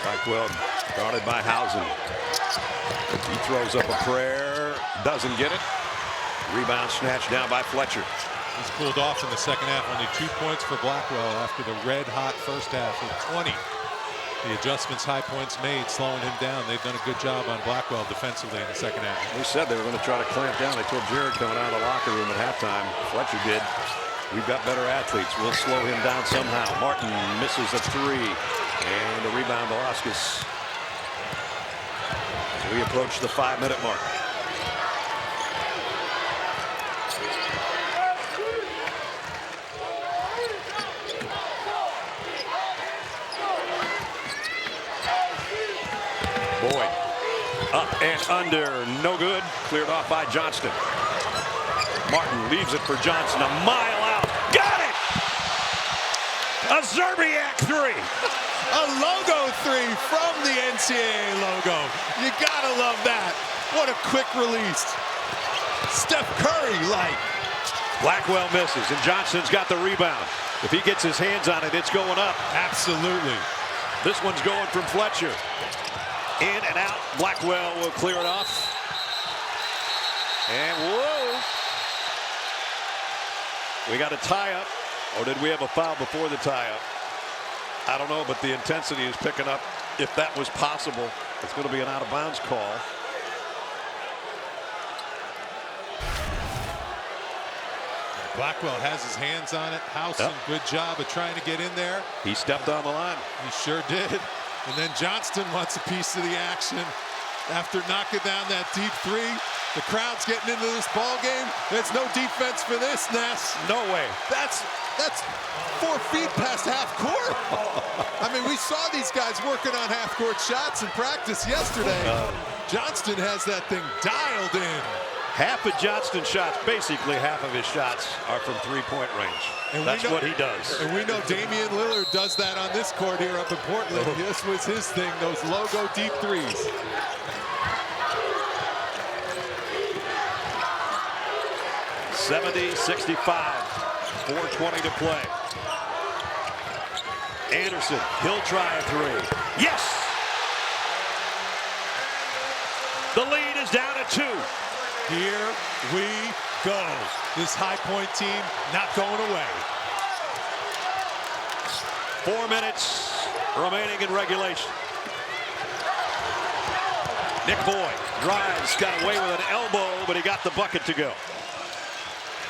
Speaker 1: Blackwell guarded by Housen. He throws up a prayer. Doesn't get it. Rebound snatched down by Fletcher.
Speaker 2: He's cooled off in the second half. Only 2 points for Blackwell after the red-hot first half with 20. The adjustments High Point's made, slowing him down. They've done a good job on Blackwell defensively in the second half.
Speaker 1: They said they were going to try to clamp down. They told Jared coming out of the locker room at halftime. Fletcher did. We've got better athletes. We'll slow him down somehow. Martin misses a 3. And the rebound, Velasquez. We approach the 5-minute mark. Boyd up and under, no good. Cleared off by Johnston. Martin leaves it for Johnson, a mile out. Got it! A Zerbiak 3.
Speaker 2: A logo 3 from the NCAA logo. You gotta love that. What a quick release. Steph Curry-like.
Speaker 1: Blackwell misses, and Johnson's got the rebound. If he gets his hands on it, it's going up.
Speaker 2: Absolutely.
Speaker 1: This one's going from Fletcher. In and out. Blackwell will clear it off. And whoa. We got a tie-up. Or did we have a foul before the tie-up? I don't know, but the intensity is picking up. If that was possible, it's going to be an out-of-bounds call.
Speaker 2: Blackwell has his hands on it. Howson, good job of trying to get in there.
Speaker 1: He stepped on the line.
Speaker 2: He sure did. And then Johnston wants a piece of the action after knocking down that deep three. The crowd's getting into this ball game. There's no defense for this, Ness.
Speaker 1: No way.
Speaker 2: That's 4 feet past half court. I mean, we saw these guys working on half court shots in practice yesterday. Johnston has that thing dialed in.
Speaker 1: Half of Johnston's shots, basically half of his shots, are from three-point range.
Speaker 2: And
Speaker 1: that's what he does.
Speaker 2: And we know Damian Lillard does that on this court here up in Portland. This was his thing, those logo deep threes.
Speaker 1: (70-65), 4:20 to play. Anderson, he'll try a three. Yes! The lead is down to 2.
Speaker 2: Here we go. This High Point team not going away.
Speaker 1: 4 minutes remaining in regulation. Nick Boyd drives, got away with an elbow, but he got the bucket to go.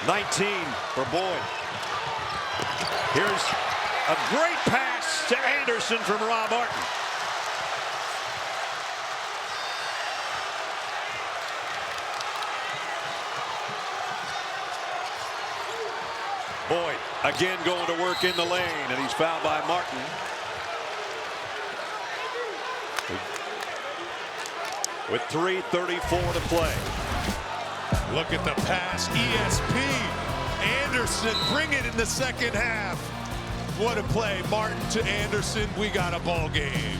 Speaker 1: 19 for Boyd. Here's a great pass to Anderson from Rob Martin. Boyd again going to work in the lane, and he's fouled by Martin. With 3:34 to play.
Speaker 2: Look at the pass, ESP. Anderson, bring it in the second half. What a play, Martin to Anderson. We got a ball game.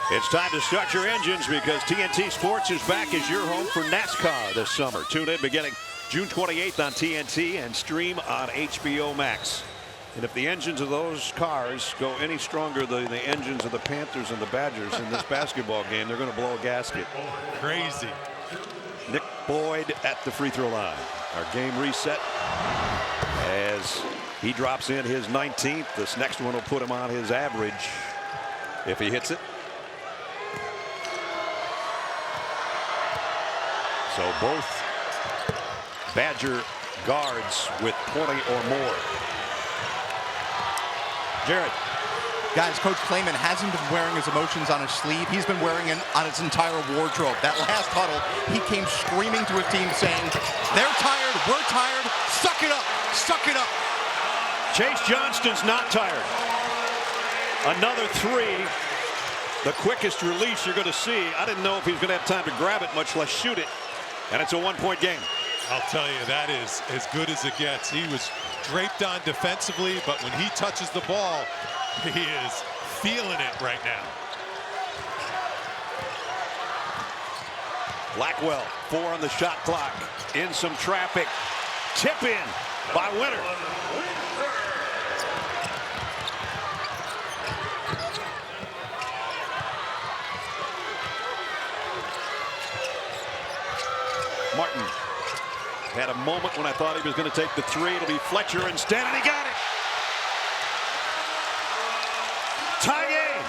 Speaker 1: It's time to start your engines because TNT Sports is back as your home for NASCAR this summer. Tune in beginning June 28th on TNT and stream on HBO Max. And if the engines of those cars go any stronger than the engines of the Panthers and the Badgers in this basketball game, they're going to blow a gasket.
Speaker 2: Crazy.
Speaker 1: Nick Boyd at the free throw line. Our game reset as he drops in his 19th. This next one will put him on his average if he hits it. So both Badger guards with 20 or more. Jared.
Speaker 4: Guys, Coach Klayman hasn't been wearing his emotions on his sleeve. He's been wearing it on his entire wardrobe. That last huddle, he came screaming to his team saying, they're tired, we're tired, suck it up, suck it up.
Speaker 1: Chase Johnston's not tired. Another three. The quickest release you're going to see. I didn't know if he's going to have time to grab it, much less shoot it. And it's a one-point game.
Speaker 2: I'll tell you, that is as good as it gets. He was draped on defensively, but when he touches the ball, he is feeling it right now.
Speaker 1: Blackwell, 4 on the shot clock. In some traffic. Tip in by Winter. Martin had a moment when I thought he was going to take the three. It'll be Fletcher instead, and he got it. Tie game.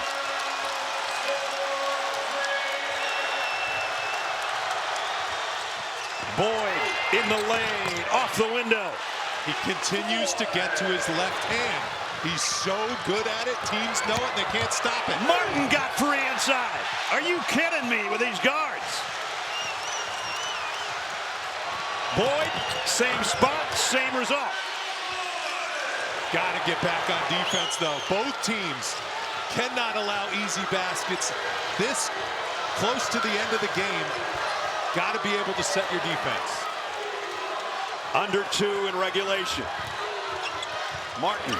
Speaker 1: Boyd in the lane, off the window.
Speaker 2: He continues to get to his left hand. He's so good at it. Teams know it, and they can't stop it.
Speaker 1: Martin got free inside. Are you kidding me with these guards? Boyd, same spot, same result.
Speaker 2: Got to get back on defense, though. Both teams cannot allow easy baskets. This close to the end of the game, got to be able to set your defense.
Speaker 1: Under 2 in regulation. Martin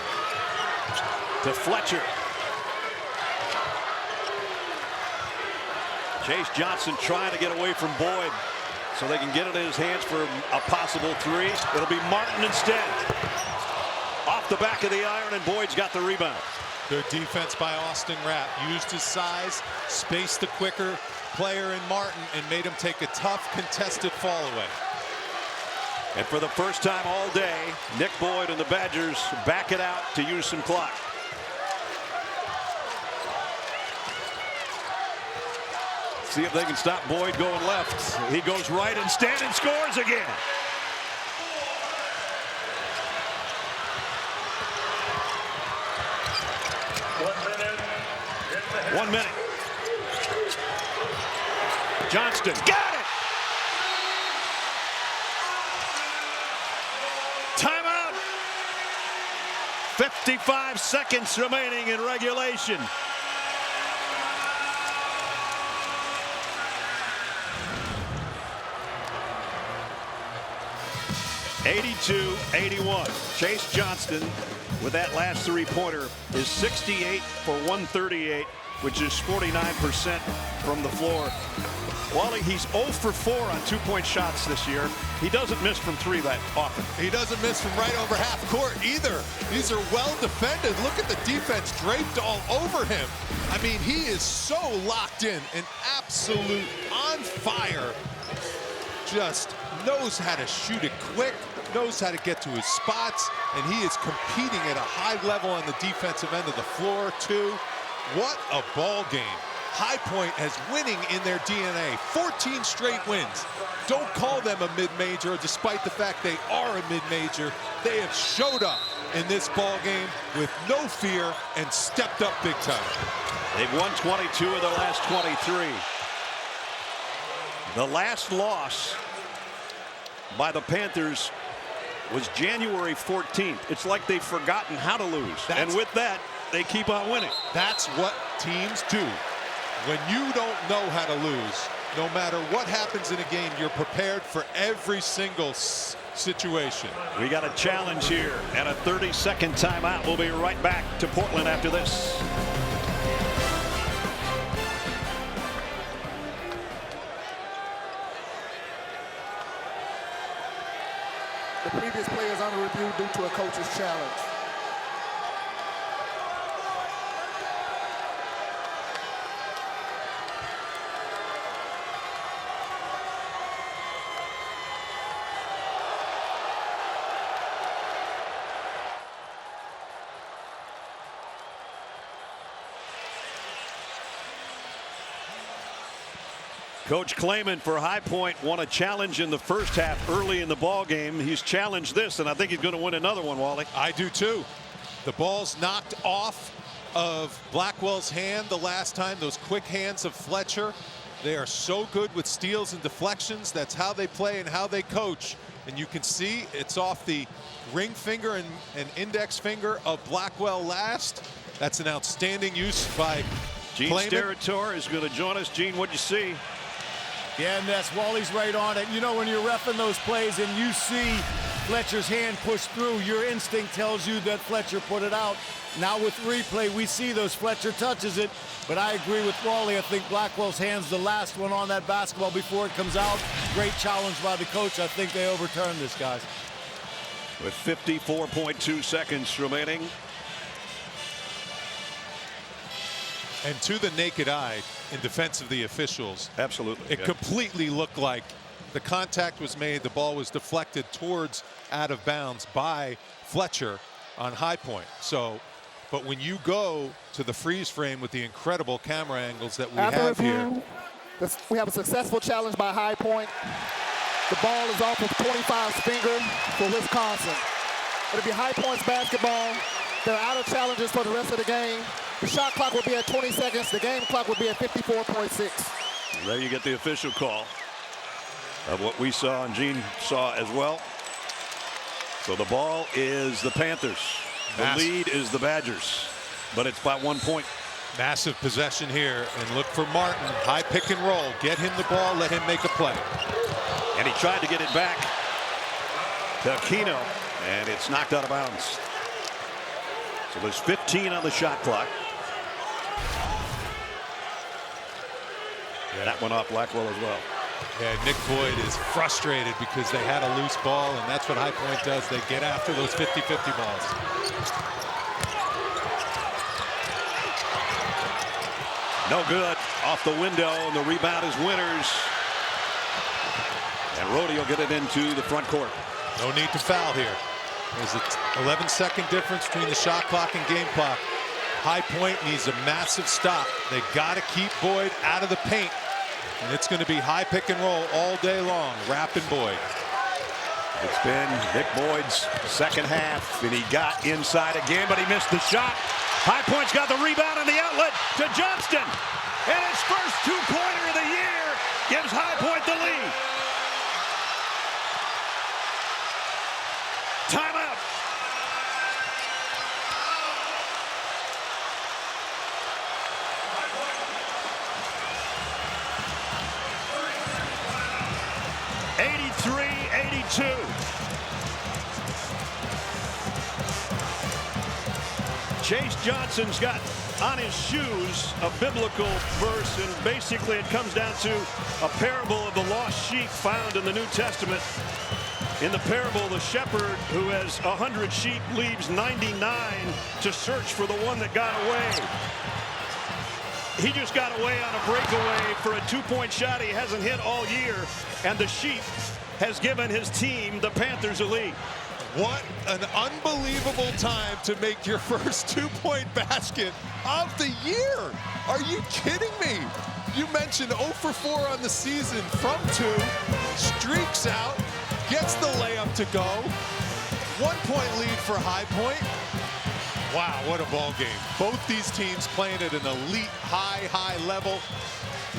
Speaker 1: to Fletcher. Chase Johnson trying to get away from Boyd so they can get it in his hands for a possible three. It'll be Martin instead. Off the back of the iron, and Boyd's got the rebound.
Speaker 2: Good defense by Austin Rapp. Used his size, spaced the quicker player in Martin, and made him take a tough contested fall away.
Speaker 1: And for the first time all day, Nick Boyd and the Badgers back it out to use some clock. See if they can stop Boyd going left. He goes right and Stanton scores again. One minute. Johnston got it. Timeout. 55 seconds remaining in regulation. (82-81). Chase Johnston with that last three-pointer is 68 for 138, which is 49% from the floor. Wally, he's 0 for 4 on two-point shots this year. He doesn't miss from three that often.
Speaker 2: He doesn't miss from right over half court either. These are well defended. Look at the defense draped all over him. I mean, he is so locked in and absolute on fire. Just knows how to shoot it quick, knows how to get to his spots, and he is competing at a high level on the defensive end of the floor too. What a ball game. High Point has winning in their DNA. 14 straight wins. Don't call them a mid-major, despite the fact they are a mid-major. They have showed up in this ball game with no fear and stepped up big time.
Speaker 1: They've won 22 of their last 23. The last loss by the Panthers was January 14th. It's like they've forgotten how to lose. And with that, they keep on winning.
Speaker 2: That's what teams do. When you don't know how to lose, no matter what happens in a game, you're prepared for every single situation.
Speaker 1: We got a challenge here and a 30-second timeout. We'll be right back to Portland after this.
Speaker 3: The previous play is under review due to a coach's challenge.
Speaker 1: Coach Klayman for High Point won a challenge in the first half early in the ball game. He's challenged this, and I think he's going to win another one, Wally.
Speaker 2: I do too. The ball's knocked off of Blackwell's hand the last time. Those quick hands of Fletcher. They are so good with steals and deflections. That's how they play and how they coach. And you can see it's off the ring finger and index finger of Blackwell last. That's an outstanding use by
Speaker 1: Gene
Speaker 2: Klayman.
Speaker 1: Steratore is going to join us. Gene, what'd you see?
Speaker 8: Yeah, and that's Wally's right on it. You know, when you're reffing those plays and you see Fletcher's hand push through, your instinct tells you that Fletcher put it out. Now with replay, we see those Fletcher touches it. But I agree with Wally. I think Blackwell's hand's the last one on that basketball before it comes out. Great challenge by the coach. I think they overturned this, guys.
Speaker 1: With 54.2 seconds remaining.
Speaker 2: And to the naked eye, in defense of the officials,
Speaker 1: absolutely,
Speaker 2: it completely looked like the contact was made, the ball was deflected towards out of bounds by Fletcher on High Point. So, but when you go to the freeze frame with the incredible camera angles that we have here,
Speaker 3: we have a successful challenge by High Point. The ball is off of 25's finger for Wisconsin. It'll be High Point's basketball. They're out of challenges for the rest of the game. The shot clock will be at 20 seconds. The game clock will be at 54.6.
Speaker 1: There you get the official call of what we saw and Gene saw as well. So the ball is the Panthers. The lead is the Badgers, but it's by 1 point.
Speaker 2: Massive possession here, and look for Martin. High pick and roll. Get him the ball. Let him make a play.
Speaker 1: And he tried to get it back to Aquino, and it's knocked out of bounds. So there's 15 on the shot clock. Yeah, that went off Blackwell as well.
Speaker 2: Yeah, Nick Boyd is frustrated because they had a loose ball, and that's what High Point does. They get after those 50-50 balls.
Speaker 1: No good. Off the window, and the rebound is Winters. And Rhodey will get it into the front court.
Speaker 2: No need to foul here. There's an 11-second difference between the shot clock and game clock. High Point needs a massive stop. They got to keep Boyd out of the paint. And it's going to be high pick and roll all day long. Rapping Boyd.
Speaker 1: It's been Nick Boyd's second half, and he got inside again, but he missed the shot. High Point's got the rebound and the outlet to Johnston. And his first two-pointer of the year gives High Point the lead. Timeout. Chase Johnson's got on his shoes a biblical verse, and basically it comes down to a parable of the lost sheep found in the New Testament. In the parable, the shepherd who has 100 sheep leaves 99 to search for the one that got away. He just got away on a breakaway for a two-point shot he hasn't hit all year, and the sheep has given his team, the Panthers, a lead.
Speaker 2: What an unbelievable time to make your first two-point basket of the year. Are you kidding me? You mentioned 0 for 4 on the season from 2, streaks out, gets the layup to go. 1-point lead for High Point. Wow, what a ball game. Both these teams playing at an elite high level.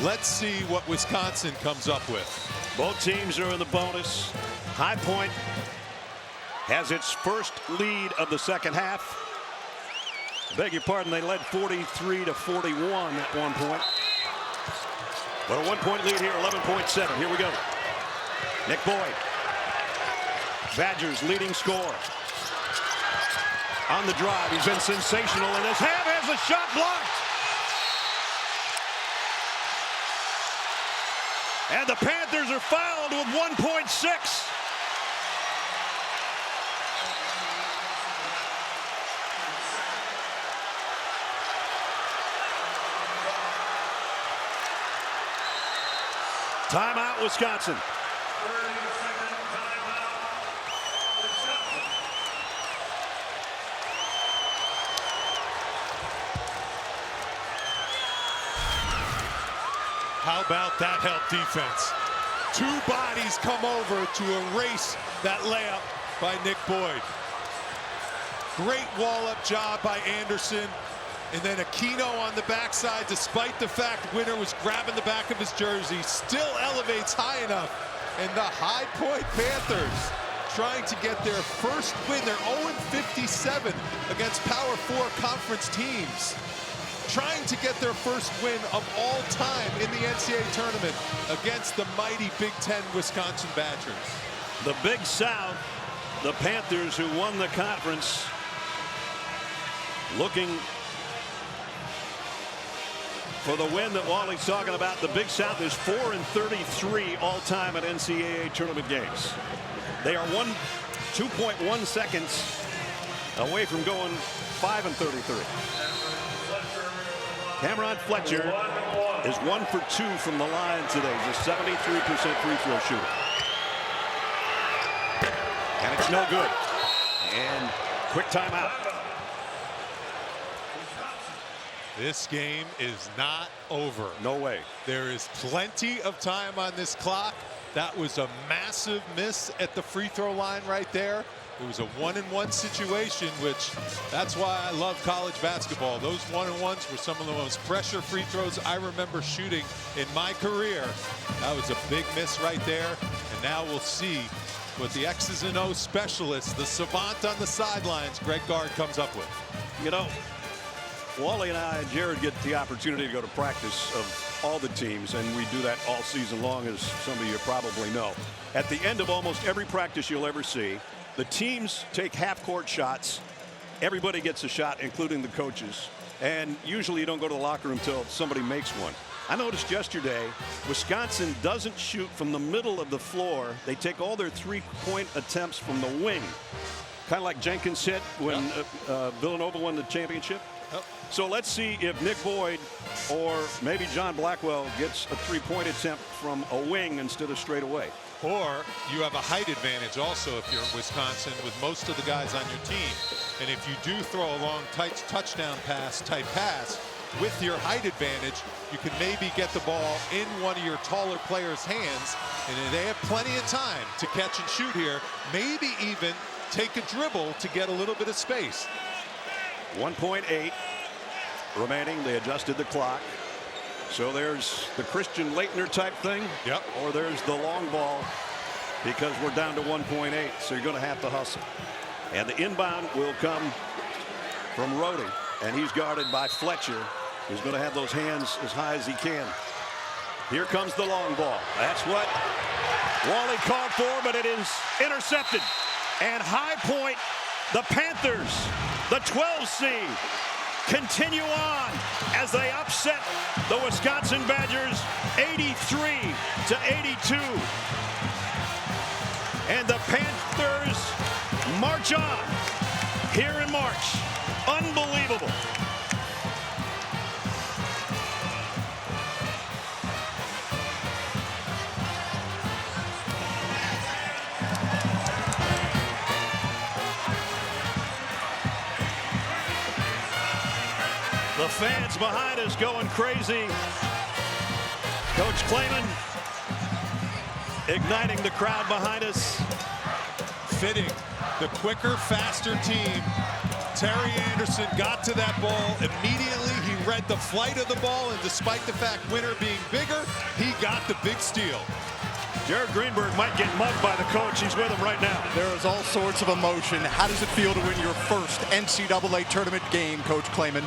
Speaker 2: Let's see what Wisconsin comes up with.
Speaker 1: Both teams are in the bonus. High Point has its first lead of the second half. Beg your pardon, they led 43-41 at one point. But a 1-point lead here, 11.7. Here we go. Nick Boyd, Badgers leading scorer. On the drive, he's been sensational in this half, has a shot blocked. And the Panthers are fouled with 1.6. Timeout, Wisconsin.
Speaker 2: How about that help defense? 2 bodies come over to erase that layup by Nick Boyd. Great wall-up job by Anderson. And then Aquino on the backside, despite the fact Winter was grabbing the back of his jersey, still elevates high enough. And the High Point Panthers trying to get their first win. They're 0-57 against Power 4 conference teams. Trying to get their first win of all time in the NCAA tournament against the mighty Big Ten Wisconsin Badgers.
Speaker 1: The Big South, the Panthers who won the conference, looking for the win that Wally's talking about. The Big South is 4-33 all time at NCAA tournament games. They are 2.1 seconds away from going 5-33. Cameron Fletcher is 1 for 2 from the line today. He's a 73% free throw shooter. And it's no good. And quick timeout.
Speaker 2: This game is not over.
Speaker 1: No way.
Speaker 2: There is plenty of time on this clock. That was a massive miss at the free throw line right there. It was a 1-and-1 situation, which that's why I love college basketball. Those 1-and-1s were some of the most pressure free throws I remember shooting in my career. That was a big miss right there. And now we'll see what the X's and O's specialist, the savant on the sidelines, Greg Gard, comes up with.
Speaker 1: You know, Wally and I and Jared get the opportunity to go to practice of all the teams, and we do that all season long, as some of you probably know. At the end of almost every practice you'll ever see, the teams take half-court shots. Everybody gets a shot, including the coaches. And usually you don't go to the locker room until somebody makes one. I noticed yesterday, Wisconsin doesn't shoot from the middle of the floor. They take all their three-point attempts from the wing. Kind of like Jenkins hit when Villanova won the championship.
Speaker 2: Yep.
Speaker 1: So let's see if Nick Boyd or maybe John Blackwell gets a three-point attempt from a wing instead of straight away.
Speaker 2: Or you have a height advantage also if you're in Wisconsin with most of the guys on your team. And if you do throw a long tight touchdown pass, type pass, with your height advantage, you can maybe get the ball in one of your taller players' hands, and they have plenty of time to catch and shoot here, maybe even take a dribble to get a little bit of space.
Speaker 1: 1.8 remaining. They adjusted the clock. So there's the Christian Laettner type thing.
Speaker 2: Yep.
Speaker 1: Or there's the long ball, because we're down to 1.8. So you're going to have to hustle. And the inbound will come from Rhodey, and he's guarded by Fletcher, who's going to have those hands as high as he can. Here comes the long ball. That's what Wally called for, but it is intercepted. And High Point, the Panthers, the 12 seed, continue on as they upset the Wisconsin Badgers 83-82. And the Panthers march on here in March. Unbelievable. The fans behind us going crazy. Coach Klayman igniting the crowd behind us.
Speaker 2: Fitting. The quicker, faster team. Terry Anderson got to that ball immediately. He read the flight of the ball, and despite the fact Winter being bigger, he got the big steal.
Speaker 1: Jared Greenberg might get mugged by the coach. He's with him right now.
Speaker 4: There is all sorts of emotion. How does it feel to win your first NCAA tournament game, Coach Klayman?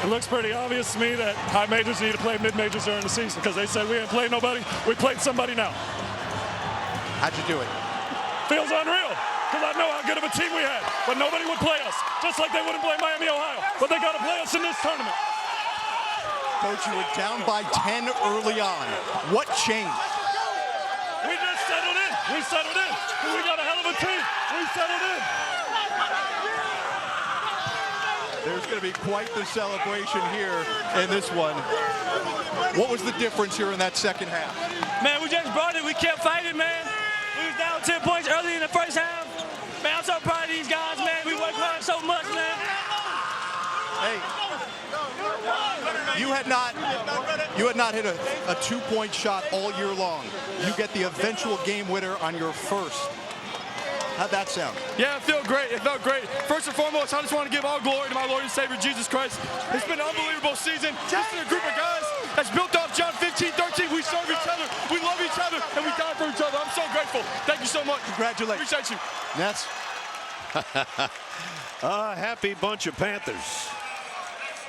Speaker 6: It looks pretty obvious to me that high majors need to play mid-majors during the season, because they said we ain't played nobody. We played somebody now.
Speaker 4: How'd you do it?
Speaker 6: Feels unreal, because I know how good of a team we had, but nobody would play us, just like they wouldn't play Miami, Ohio. But they got to play us in this tournament.
Speaker 4: Coach, you were down by 10 early on. What changed?
Speaker 6: We just settled in. We settled in. We got a hell of a team. We settled in.
Speaker 4: There's going to be quite the celebration here in this one. What was the difference here in that second half?
Speaker 9: Man, we just brought it. We kept fighting, man. We was down 10 points early in the first half. Man, I'm so proud of these guys, man. We worked hard so much, man.
Speaker 4: Hey, you had not hit a two-point shot all year long. You get the eventual game winner on your first. How'd that sound?
Speaker 9: Yeah, it felt great. It felt great. First and foremost, I just want to give all glory to my Lord and Savior, Jesus Christ. It's been an unbelievable season. This is a group of guys that's built off John 15:13. We serve each other, we love each other, and we die for each other. I'm so grateful. Thank you so much.
Speaker 4: Congratulations.
Speaker 9: Appreciate you.
Speaker 4: Nets?
Speaker 1: A happy bunch of Panthers.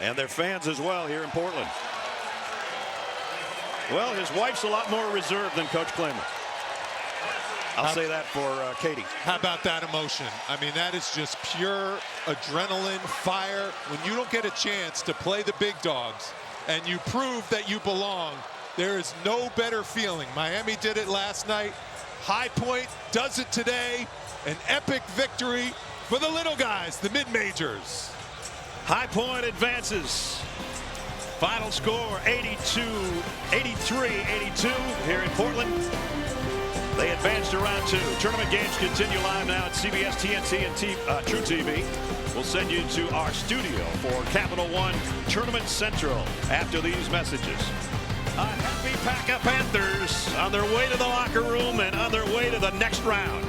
Speaker 1: And their fans as well here in Portland. Well, his wife's a lot more reserved than Coach Klayman. I'll say that for Katie.
Speaker 2: How about that emotion? I mean, that is just pure adrenaline, fire. When you don't get a chance to play the big dogs and you prove that you belong, there is no better feeling. Miami did it last night. High Point does it today. An epic victory for the little guys, the mid-majors.
Speaker 1: High Point advances. Final score 83-82 here in Portland. They advanced to round two. Tournament games continue live now at CBS, TNT, and True TV. We'll send you to our studio for Capital One Tournament Central after these messages. A happy pack of Panthers on their way to the locker room and on their way to the next round.